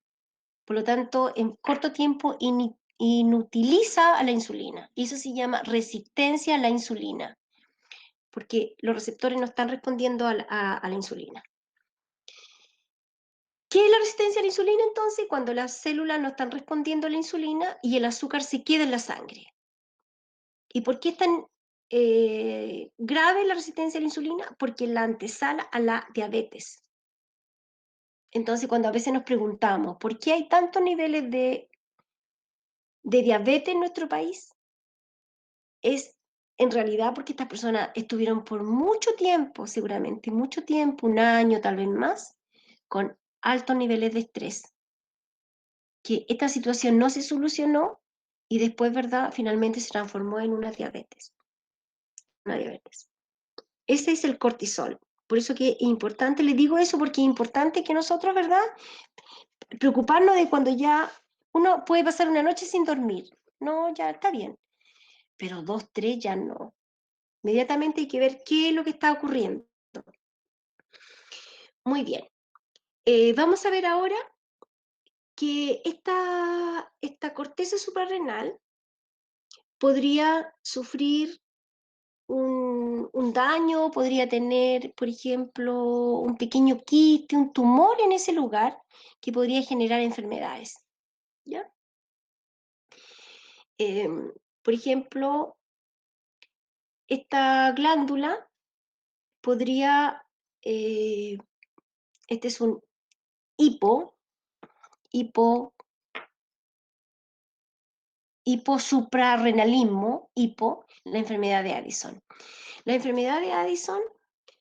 Por lo tanto, en corto tiempo inutiliza a la insulina. Y eso se llama resistencia a la insulina, porque los receptores no están respondiendo a la insulina. ¿Qué es la resistencia a la insulina entonces? Cuando las células no están respondiendo a la insulina y el azúcar se queda en la sangre. ¿Y por qué es tan grave la resistencia a la insulina? Porque es la antesala a la diabetes. Entonces, cuando a veces nos preguntamos, ¿por qué hay tantos niveles de diabetes en nuestro país? Es en realidad porque estas personas estuvieron por mucho tiempo, seguramente mucho tiempo, un año, tal vez más, con altos niveles de estrés. Que esta situación no se solucionó y después, ¿verdad? Finalmente se transformó en una diabetes. Una diabetes. Ese es el cortisol. Por eso que es importante, le digo eso porque es importante que nosotros, ¿verdad? Preocuparnos de cuando ya uno puede pasar una noche sin dormir. No, ya está bien. Pero 2, 3 ya no. Inmediatamente hay que ver qué es lo que está ocurriendo. Muy bien. Vamos a ver ahora que esta corteza suprarrenal podría sufrir un daño, podría tener, por ejemplo, un pequeño quiste, un tumor en ese lugar que podría generar enfermedades. ¿Ya? Por ejemplo, esta glándula podría, este es un hiposuprarrenalismo, la enfermedad de Addison. La enfermedad de Addison,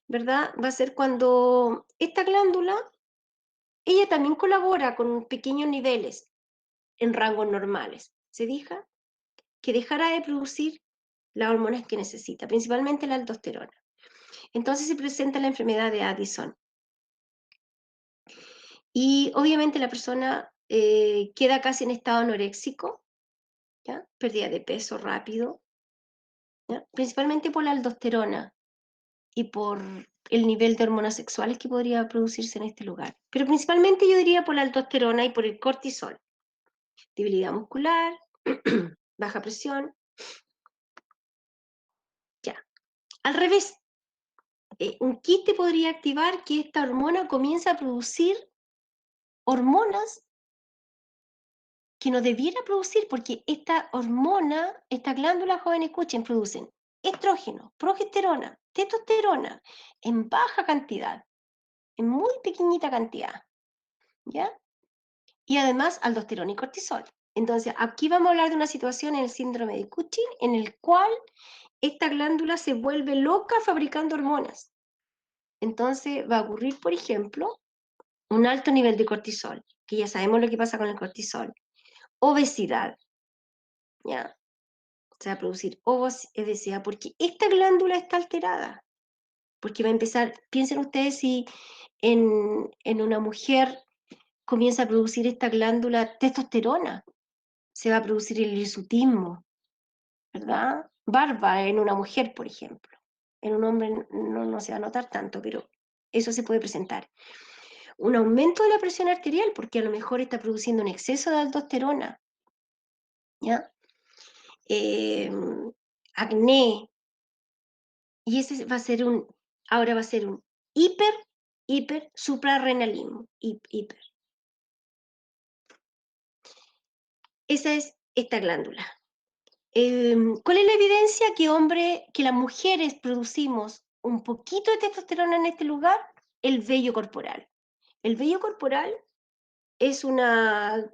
¿verdad? Va a ser cuando esta glándula, ella también colabora con pequeños niveles en rangos normales. ¿Se fija? Que dejará de producir las hormonas que necesita, principalmente la aldosterona. Entonces se presenta la enfermedad de Addison. Y obviamente la persona queda casi en estado anoréxico, ¿ya? Pérdida de peso rápido, ¿ya? Principalmente por la aldosterona y por el nivel de hormonas sexuales que podría producirse en este lugar. Pero principalmente yo diría por la aldosterona y por el cortisol. Debilidad muscular, baja presión. Ya. Al revés, un quiste podría activar que esta hormona comience a producir hormonas que no debiera producir, porque esta hormona, esta glándula, joven, escuchen, producen estrógeno, progesterona, testosterona, en baja cantidad, en muy pequeñita cantidad, ¿ya? Y además aldosterona y cortisol. Entonces, aquí vamos a hablar de una situación en el síndrome de Cushing, en el cual esta glándula se vuelve loca fabricando hormonas. Entonces, va a ocurrir, por ejemplo, un alto nivel de cortisol, que ya sabemos lo que pasa con el cortisol. Obesidad, ¿ya? Se va a producir obesidad porque esta glándula está alterada. Porque va a empezar, piensen ustedes si en una mujer comienza a producir esta glándula testosterona, se va a producir el hirsutismo, ¿verdad? Barba en una mujer, por ejemplo. En un hombre no se va a notar tanto, pero eso se puede presentar. Un aumento de la presión arterial, porque a lo mejor está produciendo un exceso de aldosterona, ¿ya? Acné, y ese va a ser ahora va a ser un suprarrenalismo, hiper. Esa es esta glándula. ¿Cuál es la evidencia? Que las mujeres producimos un poquito de testosterona en este lugar, el vello corporal. El vello corporal es una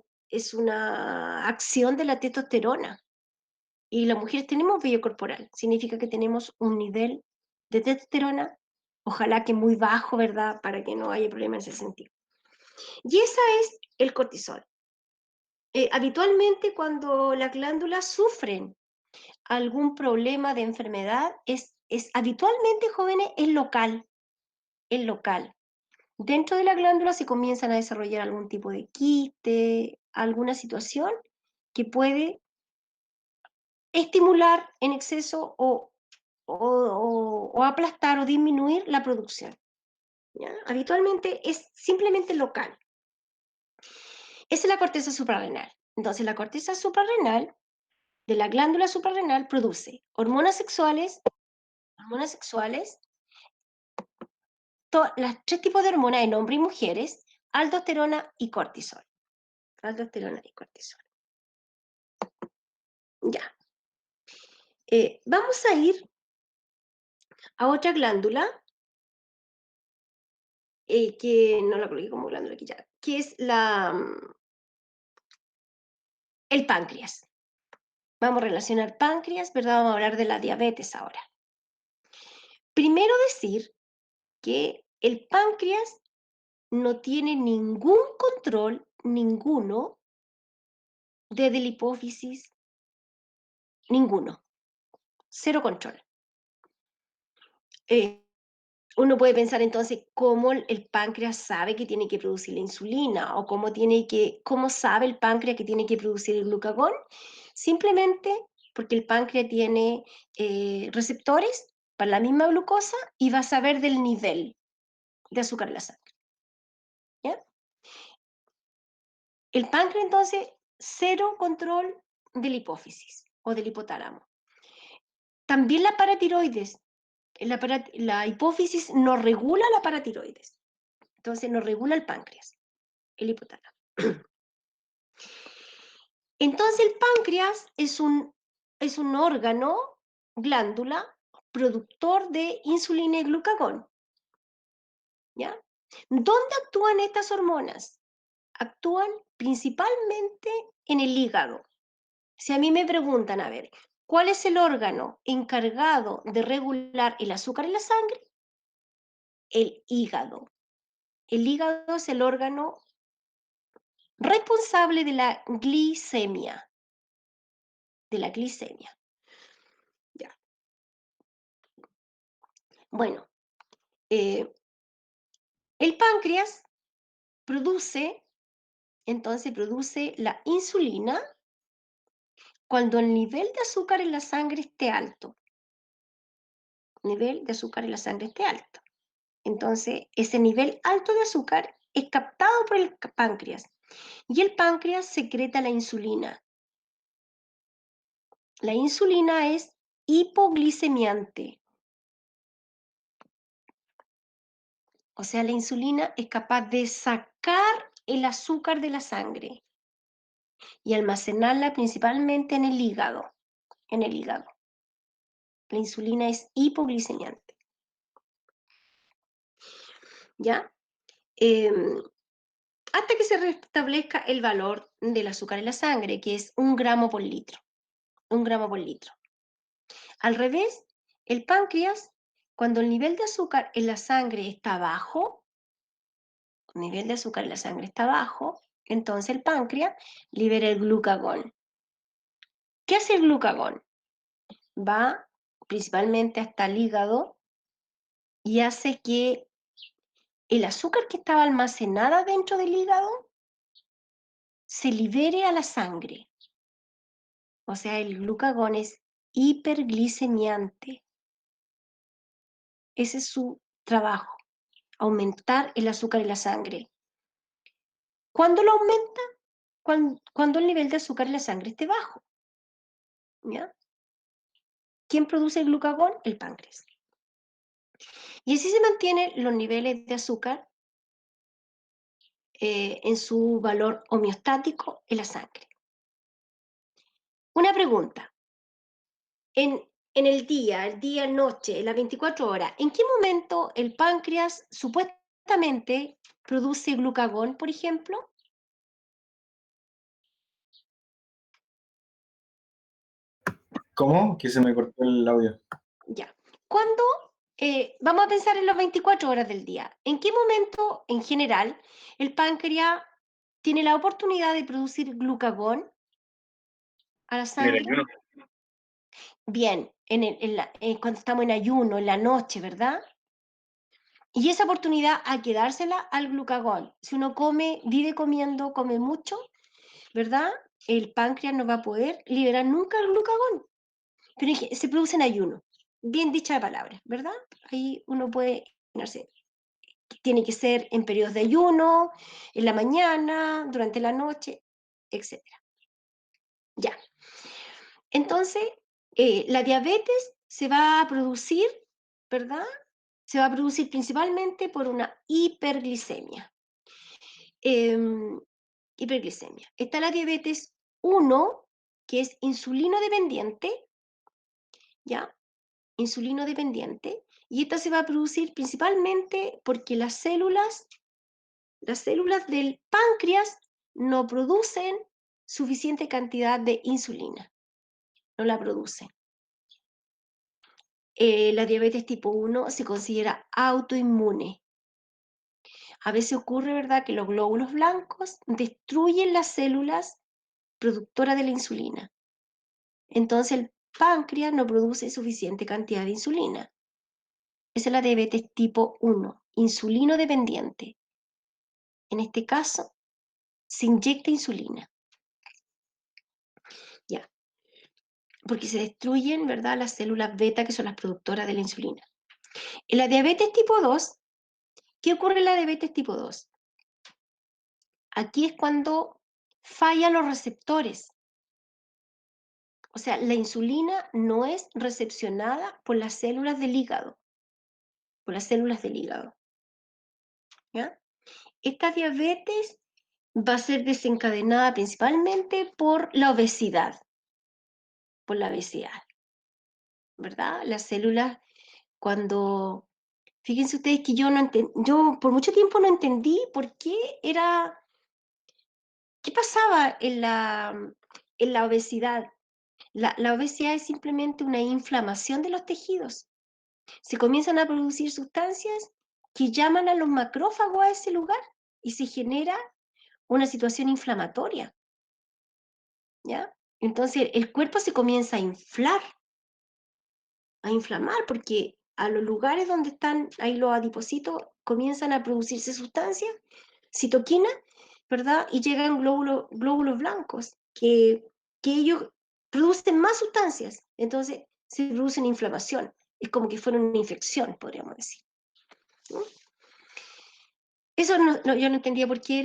acción de la testosterona. Y las mujeres tenemos vello corporal. Significa que tenemos un nivel de testosterona, ojalá que muy bajo, ¿verdad? Para que no haya problema en ese sentido. Y esa es el cortisol. Habitualmente cuando las glándulas sufren algún problema de enfermedad, es habitualmente, jóvenes, es local. Es local. Dentro de la glándula se comienzan a desarrollar algún tipo de quiste, alguna situación que puede estimular en exceso o aplastar o disminuir la producción. ¿Ya? Habitualmente es simplemente local. Esa es la corteza suprarrenal. Entonces la corteza suprarrenal, de la glándula suprarrenal, produce hormonas sexuales, los 3 tipos de hormonas en hombres y mujeres, aldosterona y cortisol. Aldosterona y cortisol. Ya. Vamos a ir a otra glándula, que no la coloqué como glándula aquí ya, que es el páncreas. Vamos a relacionar páncreas, ¿verdad? Vamos a hablar de la diabetes ahora. Primero decir que el páncreas no tiene ningún control, ninguno, desde la hipófisis, ninguno. Cero control. Uno puede pensar entonces cómo el páncreas sabe que tiene que producir la insulina o cómo sabe el páncreas que tiene que producir el glucagón. Simplemente porque el páncreas tiene receptores para la misma glucosa y va a saber del nivel de azúcar en la sangre. ¿Ya? El páncreas entonces, cero control de la hipófisis o del hipotálamo. También la paratiroides. La hipófisis no regula la paratiroides. Entonces no regula el páncreas, el hipotálamo. Entonces el páncreas es un órgano, glándula, productor de insulina y glucagón. ¿Ya? ¿Dónde actúan estas hormonas? Actúan principalmente en el hígado. Si a mí me preguntan, a ver, ¿cuál es el órgano encargado de regular el azúcar en la sangre? El hígado. El hígado es el órgano responsable de la glicemia. Ya. Bueno, el páncreas entonces produce la insulina cuando el nivel de azúcar en la sangre esté alto. Nivel de azúcar en la sangre esté alto. Entonces, ese nivel alto de azúcar es captado por el páncreas y el páncreas secreta la insulina. La insulina es hipoglicemiante. O sea, la insulina es capaz de sacar el azúcar de la sangre y almacenarla principalmente en el hígado. En el hígado. La insulina es hipoglicemiante. ¿Ya? Hasta que se restablezca el valor del azúcar en la sangre, que es 1 gramo por litro. 1 gramo por litro. Al revés, el páncreas, cuando el nivel de azúcar en la sangre está bajo, entonces el páncreas libera el glucagón. ¿Qué hace el glucagón? Va principalmente hasta el hígado y hace que el azúcar que estaba almacenada dentro del hígado se libere a la sangre. O sea, el glucagón es hiperglicemiante. Ese es su trabajo, aumentar el azúcar en la sangre. ¿Cuándo lo aumenta? Cuando el nivel de azúcar en la sangre esté bajo. ¿Ya? ¿Quién produce el glucagón? El páncreas. Y así se mantienen los niveles de azúcar en su valor homeostático en la sangre. Una pregunta. En el día, noche, en las 24 horas, ¿en qué momento el páncreas supuestamente produce glucagón, por ejemplo? ¿Cómo? Que se me cortó el audio. Ya. ¿Cuándo? Vamos a pensar en las 24 horas del día. ¿En qué momento, en general, el páncreas tiene la oportunidad de producir glucagón a la En el sangre? ayuno. Bien, cuando estamos en ayuno, en la noche, ¿verdad? Y esa oportunidad hay que dársela al glucagón. Si uno vive comiendo, come mucho, ¿verdad? El páncreas no va a poder liberar nunca el glucagón. Pero se produce en ayuno. Bien dicha la palabra, ¿verdad? Ahí uno puede imaginarse. Tiene que ser en periodos de ayuno, en la mañana, durante la noche, etc. Ya. Entonces, la diabetes se va a producir, ¿verdad? Se va a producir principalmente por una hiperglicemia. hiperglicemia. Está la diabetes 1, que es insulino dependiente, ¿ya? Insulino dependiente, y esta se va a producir principalmente porque las células del páncreas no producen suficiente cantidad de insulina, no la producen. La diabetes tipo 1 se considera autoinmune. A veces ocurre, ¿verdad?, que los glóbulos blancos destruyen las células productoras de la insulina. Entonces el páncreas no produce suficiente cantidad de insulina. Esa es la diabetes tipo 1, insulino dependiente. En este caso, se inyecta insulina. Ya. Porque se destruyen, ¿verdad?, las células beta, que son las productoras de la insulina. En la diabetes tipo 2, ¿qué ocurre en la diabetes tipo 2? Aquí es cuando fallan los receptores. O sea, la insulina no es recepcionada por las células del hígado. ¿Ya? Esta diabetes va a ser desencadenada principalmente por la obesidad. ¿Verdad? Las células, cuando... Fíjense ustedes que yo por mucho tiempo no entendí por qué ¿qué pasaba en la obesidad? La obesidad es simplemente una inflamación de los tejidos. Se comienzan a producir sustancias que llaman a los macrófagos a ese lugar y se genera una situación inflamatoria, ¿ya? Entonces el cuerpo se comienza a inflamar, porque a los lugares donde están ahí los adipocitos comienzan a producirse sustancias, citoquinas, ¿verdad? Y llegan glóbulos blancos, que ellos producen más sustancias, entonces se produce una inflamación. Es como que fuera una infección, podríamos decir. ¿No? Eso yo no entendía por qué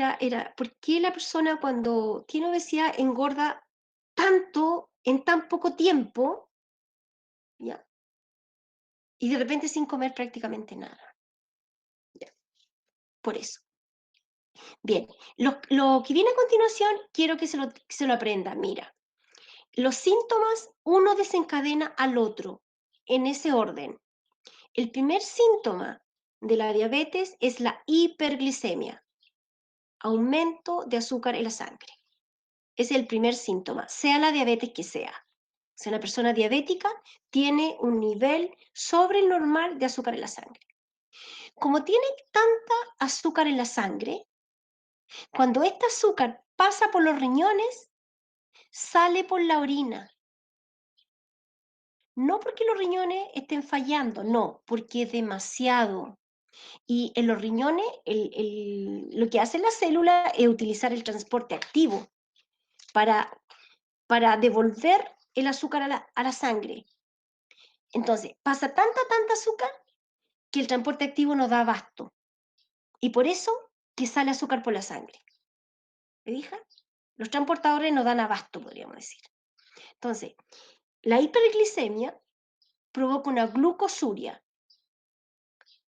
por qué la persona cuando tiene obesidad engorda tanto en tan poco tiempo, ¿ya? Y de repente sin comer prácticamente nada. ¿Ya? Por eso. Bien, lo que viene a continuación quiero que se lo aprenda. Mira, los síntomas uno desencadena al otro, en ese orden. El primer síntoma de la diabetes es la hiperglicemia, aumento de azúcar en la sangre. Es el primer síntoma, sea la diabetes que sea. Si una persona diabética tiene un nivel sobre el normal de azúcar en la sangre. Como tiene tanta azúcar en la sangre, cuando este azúcar pasa por los riñones, sale por la orina. No porque los riñones estén fallando, no, porque es demasiado. Y en los riñones, lo que hace la célula es utilizar el transporte activo para devolver el azúcar a la sangre. Entonces, pasa tanta azúcar que el transporte activo no da abasto. Y por eso que sale azúcar por la sangre. ¿Me dije? Los transportadores no dan abasto, podríamos decir. Entonces, la hiperglicemia provoca una glucosuria.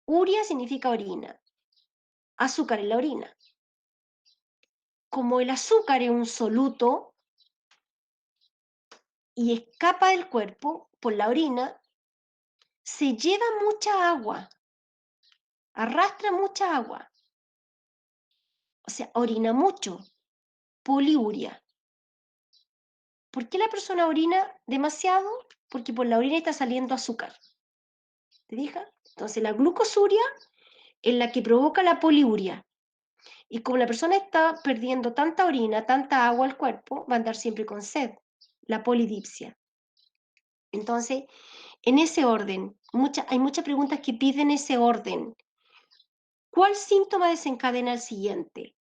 Uria significa orina. Azúcar en la orina. Como el azúcar es un soluto y escapa del cuerpo por la orina, se lleva mucha agua, arrastra mucha agua. O sea, orina mucho. Poliuria. ¿Por qué la persona orina demasiado? Porque por la orina está saliendo azúcar. ¿Te fijas? Entonces la glucosuria es la que provoca la poliuria. Y como la persona está perdiendo tanta orina, tanta agua al cuerpo, va a andar siempre con sed, la polidipsia. Entonces, en ese orden, hay muchas preguntas que piden ese orden. ¿Cuál síntoma desencadena el siguiente?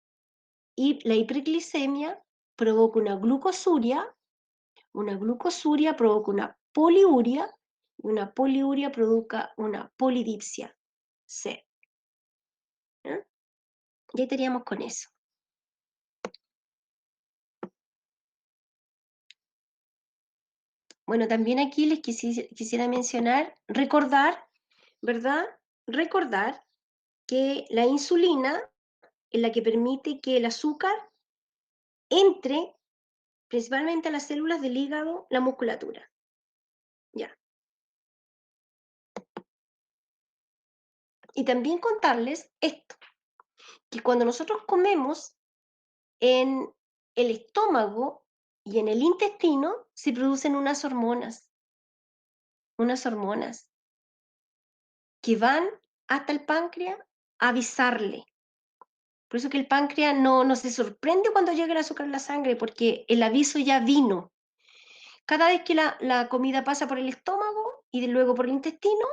Y la hiperglicemia provoca una glucosuria provoca una poliuria, y una poliuria provoca una polidipsia. C. ¿Eh? Ya estaríamos con eso. Bueno, también aquí les quisiera mencionar, recordar, ¿verdad? Recordar que la insulina en la que permite que el azúcar entre principalmente a las células del hígado, la musculatura. Ya. Y también contarles esto, que cuando nosotros comemos en el estómago y en el intestino se producen unas hormonas que van hasta el páncreas a avisarle. Por eso que el páncreas no se sorprende cuando llega el azúcar en la sangre, porque el aviso ya vino. Cada vez que la comida pasa por el estómago y luego por el intestino,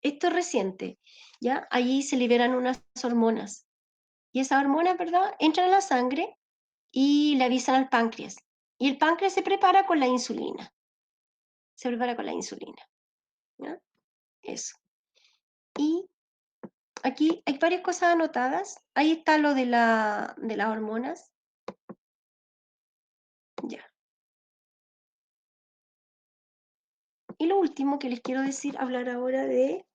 esto es reciente, ¿ya? Allí se liberan unas hormonas. Y esas hormonas, ¿verdad?, entran a la sangre y le avisan al páncreas. Y el páncreas se prepara con la insulina. Se prepara con la insulina. ¿Ya? Eso. Y aquí hay varias cosas anotadas. Ahí está lo de las hormonas. Ya. Y lo último que les quiero decir, hablar ahora de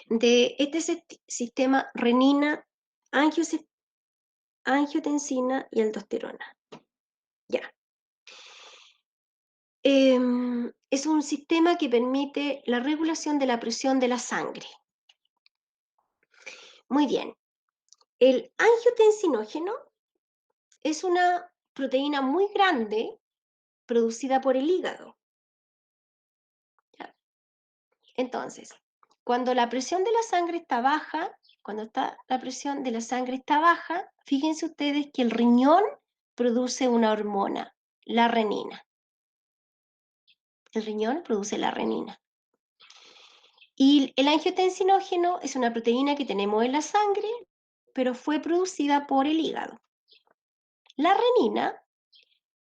este sistema renina, angiotensina y aldosterona. Ya. Es un sistema que permite la regulación de la presión de la sangre. Muy bien. El angiotensinógeno es una proteína muy grande producida por el hígado. ¿Ya? Entonces, cuando la presión de la sangre está baja, fíjense ustedes que el riñón produce una hormona, la renina. El riñón produce la renina. Y el angiotensinógeno es una proteína que tenemos en la sangre, pero fue producida por el hígado. La renina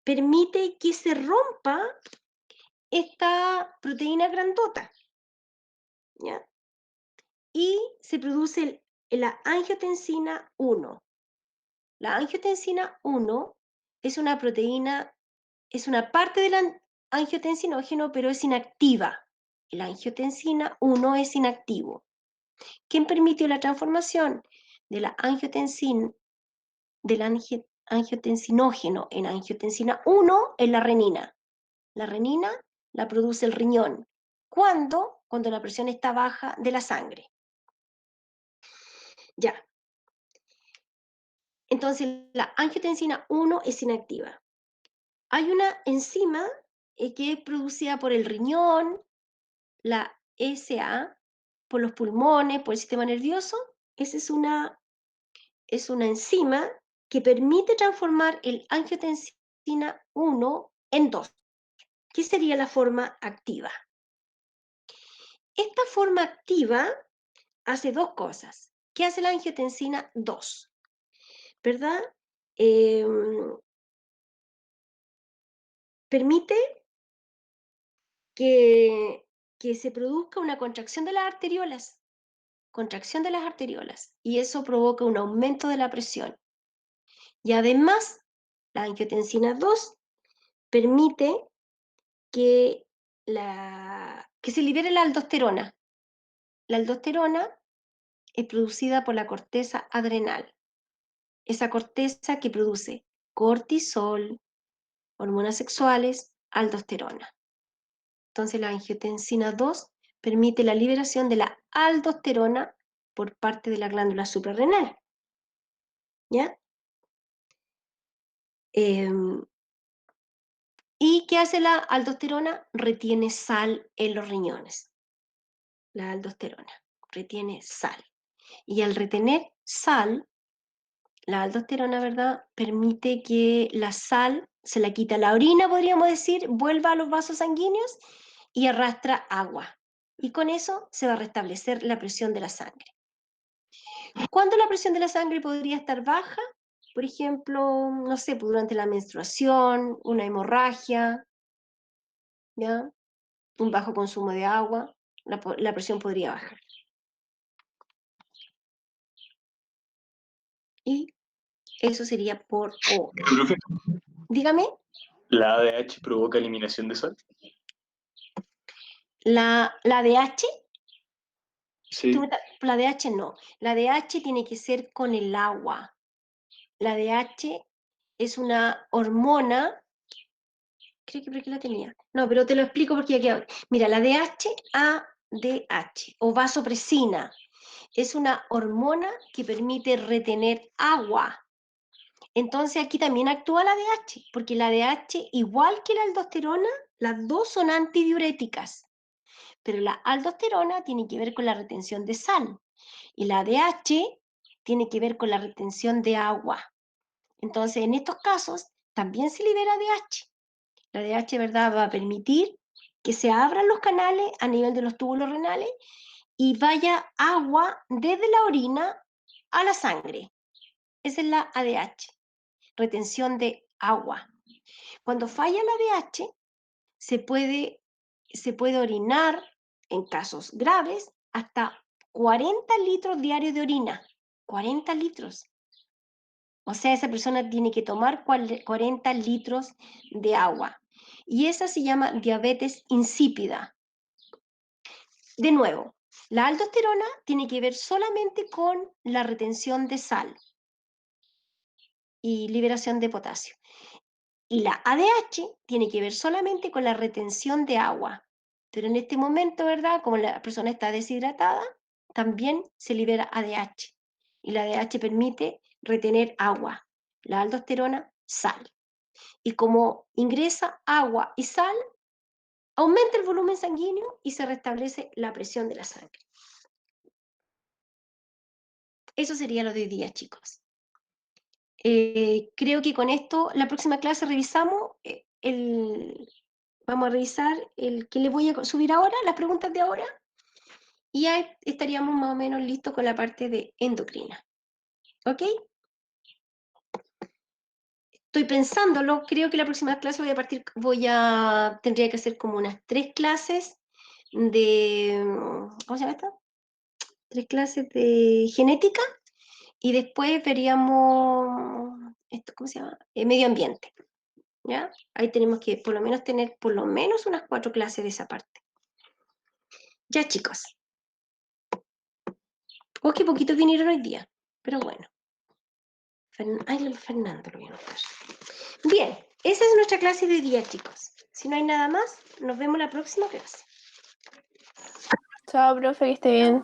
permite que se rompa esta proteína grandota, ¿ya? Y se produce la angiotensina 1. La angiotensina 1 es una proteína, es una parte del angiotensinógeno, pero es inactiva. La angiotensina 1 es inactivo. ¿Quién permitió la transformación de la angiotensinógeno en angiotensina 1 en la renina? La renina la produce el riñón. ¿Cuándo? Cuando la presión está baja de la sangre. Ya. Entonces, la angiotensina 1 es inactiva. Hay una enzima que es producida por el riñón, la SA, por los pulmones, por el sistema nervioso. Esa es una enzima que permite transformar el angiotensina 1 en 2. ¿Qué sería la forma activa? Esta forma activa hace dos cosas. ¿Qué hace la angiotensina 2? ¿Verdad? Permite que se produzca una contracción de las arteriolas, y eso provoca un aumento de la presión. Y además, la angiotensina 2 permite que se libere la aldosterona. La aldosterona es producida por la corteza adrenal, esa corteza que produce cortisol, hormonas sexuales, aldosterona. Entonces la angiotensina 2 permite la liberación de la aldosterona por parte de la glándula suprarrenal. ¿Ya? ¿Y qué hace la aldosterona? Retiene sal en los riñones. La aldosterona retiene sal. Y al retener sal, la aldosterona, ¿verdad?, permite que la sal se la quita la orina, podríamos decir, vuelva a los vasos sanguíneos y arrastra agua. Y con eso se va a restablecer la presión de la sangre. ¿Cuándo la presión de la sangre podría estar baja? Por ejemplo, no sé, durante la menstruación, una hemorragia, ¿ya? Un bajo consumo de agua, la presión podría bajar. Y eso sería por O. Profe, Dígame. ¿la ADH provoca eliminación de sal? ¿La ADH? Sí. La DH no. La DH tiene que ser con el agua. La DH es una hormona. Creo que por aquí la tenía. No, pero te lo explico porque aquí. Mira, la ADH o vasopresina es una hormona que permite retener agua. Entonces aquí también actúa la ADH, porque la ADH, igual que la aldosterona, las dos son antidiuréticas. Pero la aldosterona tiene que ver con la retención de sal y la ADH tiene que ver con la retención de agua. Entonces, en estos casos, también se libera ADH. La ADH, ¿verdad?, va a permitir que se abran los canales a nivel de los túbulos renales y vaya agua desde la orina a la sangre. Esa es la ADH, retención de agua. Cuando falla la ADH, se puede orinar, en casos graves, hasta 40 litros diarios de orina. 40 litros. O sea, esa persona tiene que tomar 40 litros de agua. Y esa se llama diabetes insípida. De nuevo, la aldosterona tiene que ver solamente con la retención de sal y liberación de potasio. Y la ADH tiene que ver solamente con la retención de agua. Pero en este momento, ¿verdad? Como la persona está deshidratada, también se libera ADH. Y la ADH permite retener agua. La aldosterona, sal. Y como ingresa agua y sal, aumenta el volumen sanguíneo y se restablece la presión de la sangre. Eso sería lo de hoy día, chicos. Creo que con esto, la próxima clase revisamos vamos a revisar el que les voy a subir ahora, las preguntas de ahora, y ya estaríamos más o menos listos con la parte de endocrina. ¿Ok? Estoy pensándolo, creo que la próxima clase tendría que hacer como unas 3 clases de, ¿cómo se llama esto? 3 clases de genética, y después veríamos, ¿cómo se llama? Medio ambiente. ¿Ya? Ahí tenemos que por lo menos tener por lo menos unas 4 clases de esa parte. Ya, chicos. Oh, qué poquitos vinieron hoy día, pero bueno. Fernando lo voy a anotar. Bien, esa es nuestra clase de hoy día, chicos. Si no hay nada más, nos vemos la próxima clase. Chao, profe, que esté bien.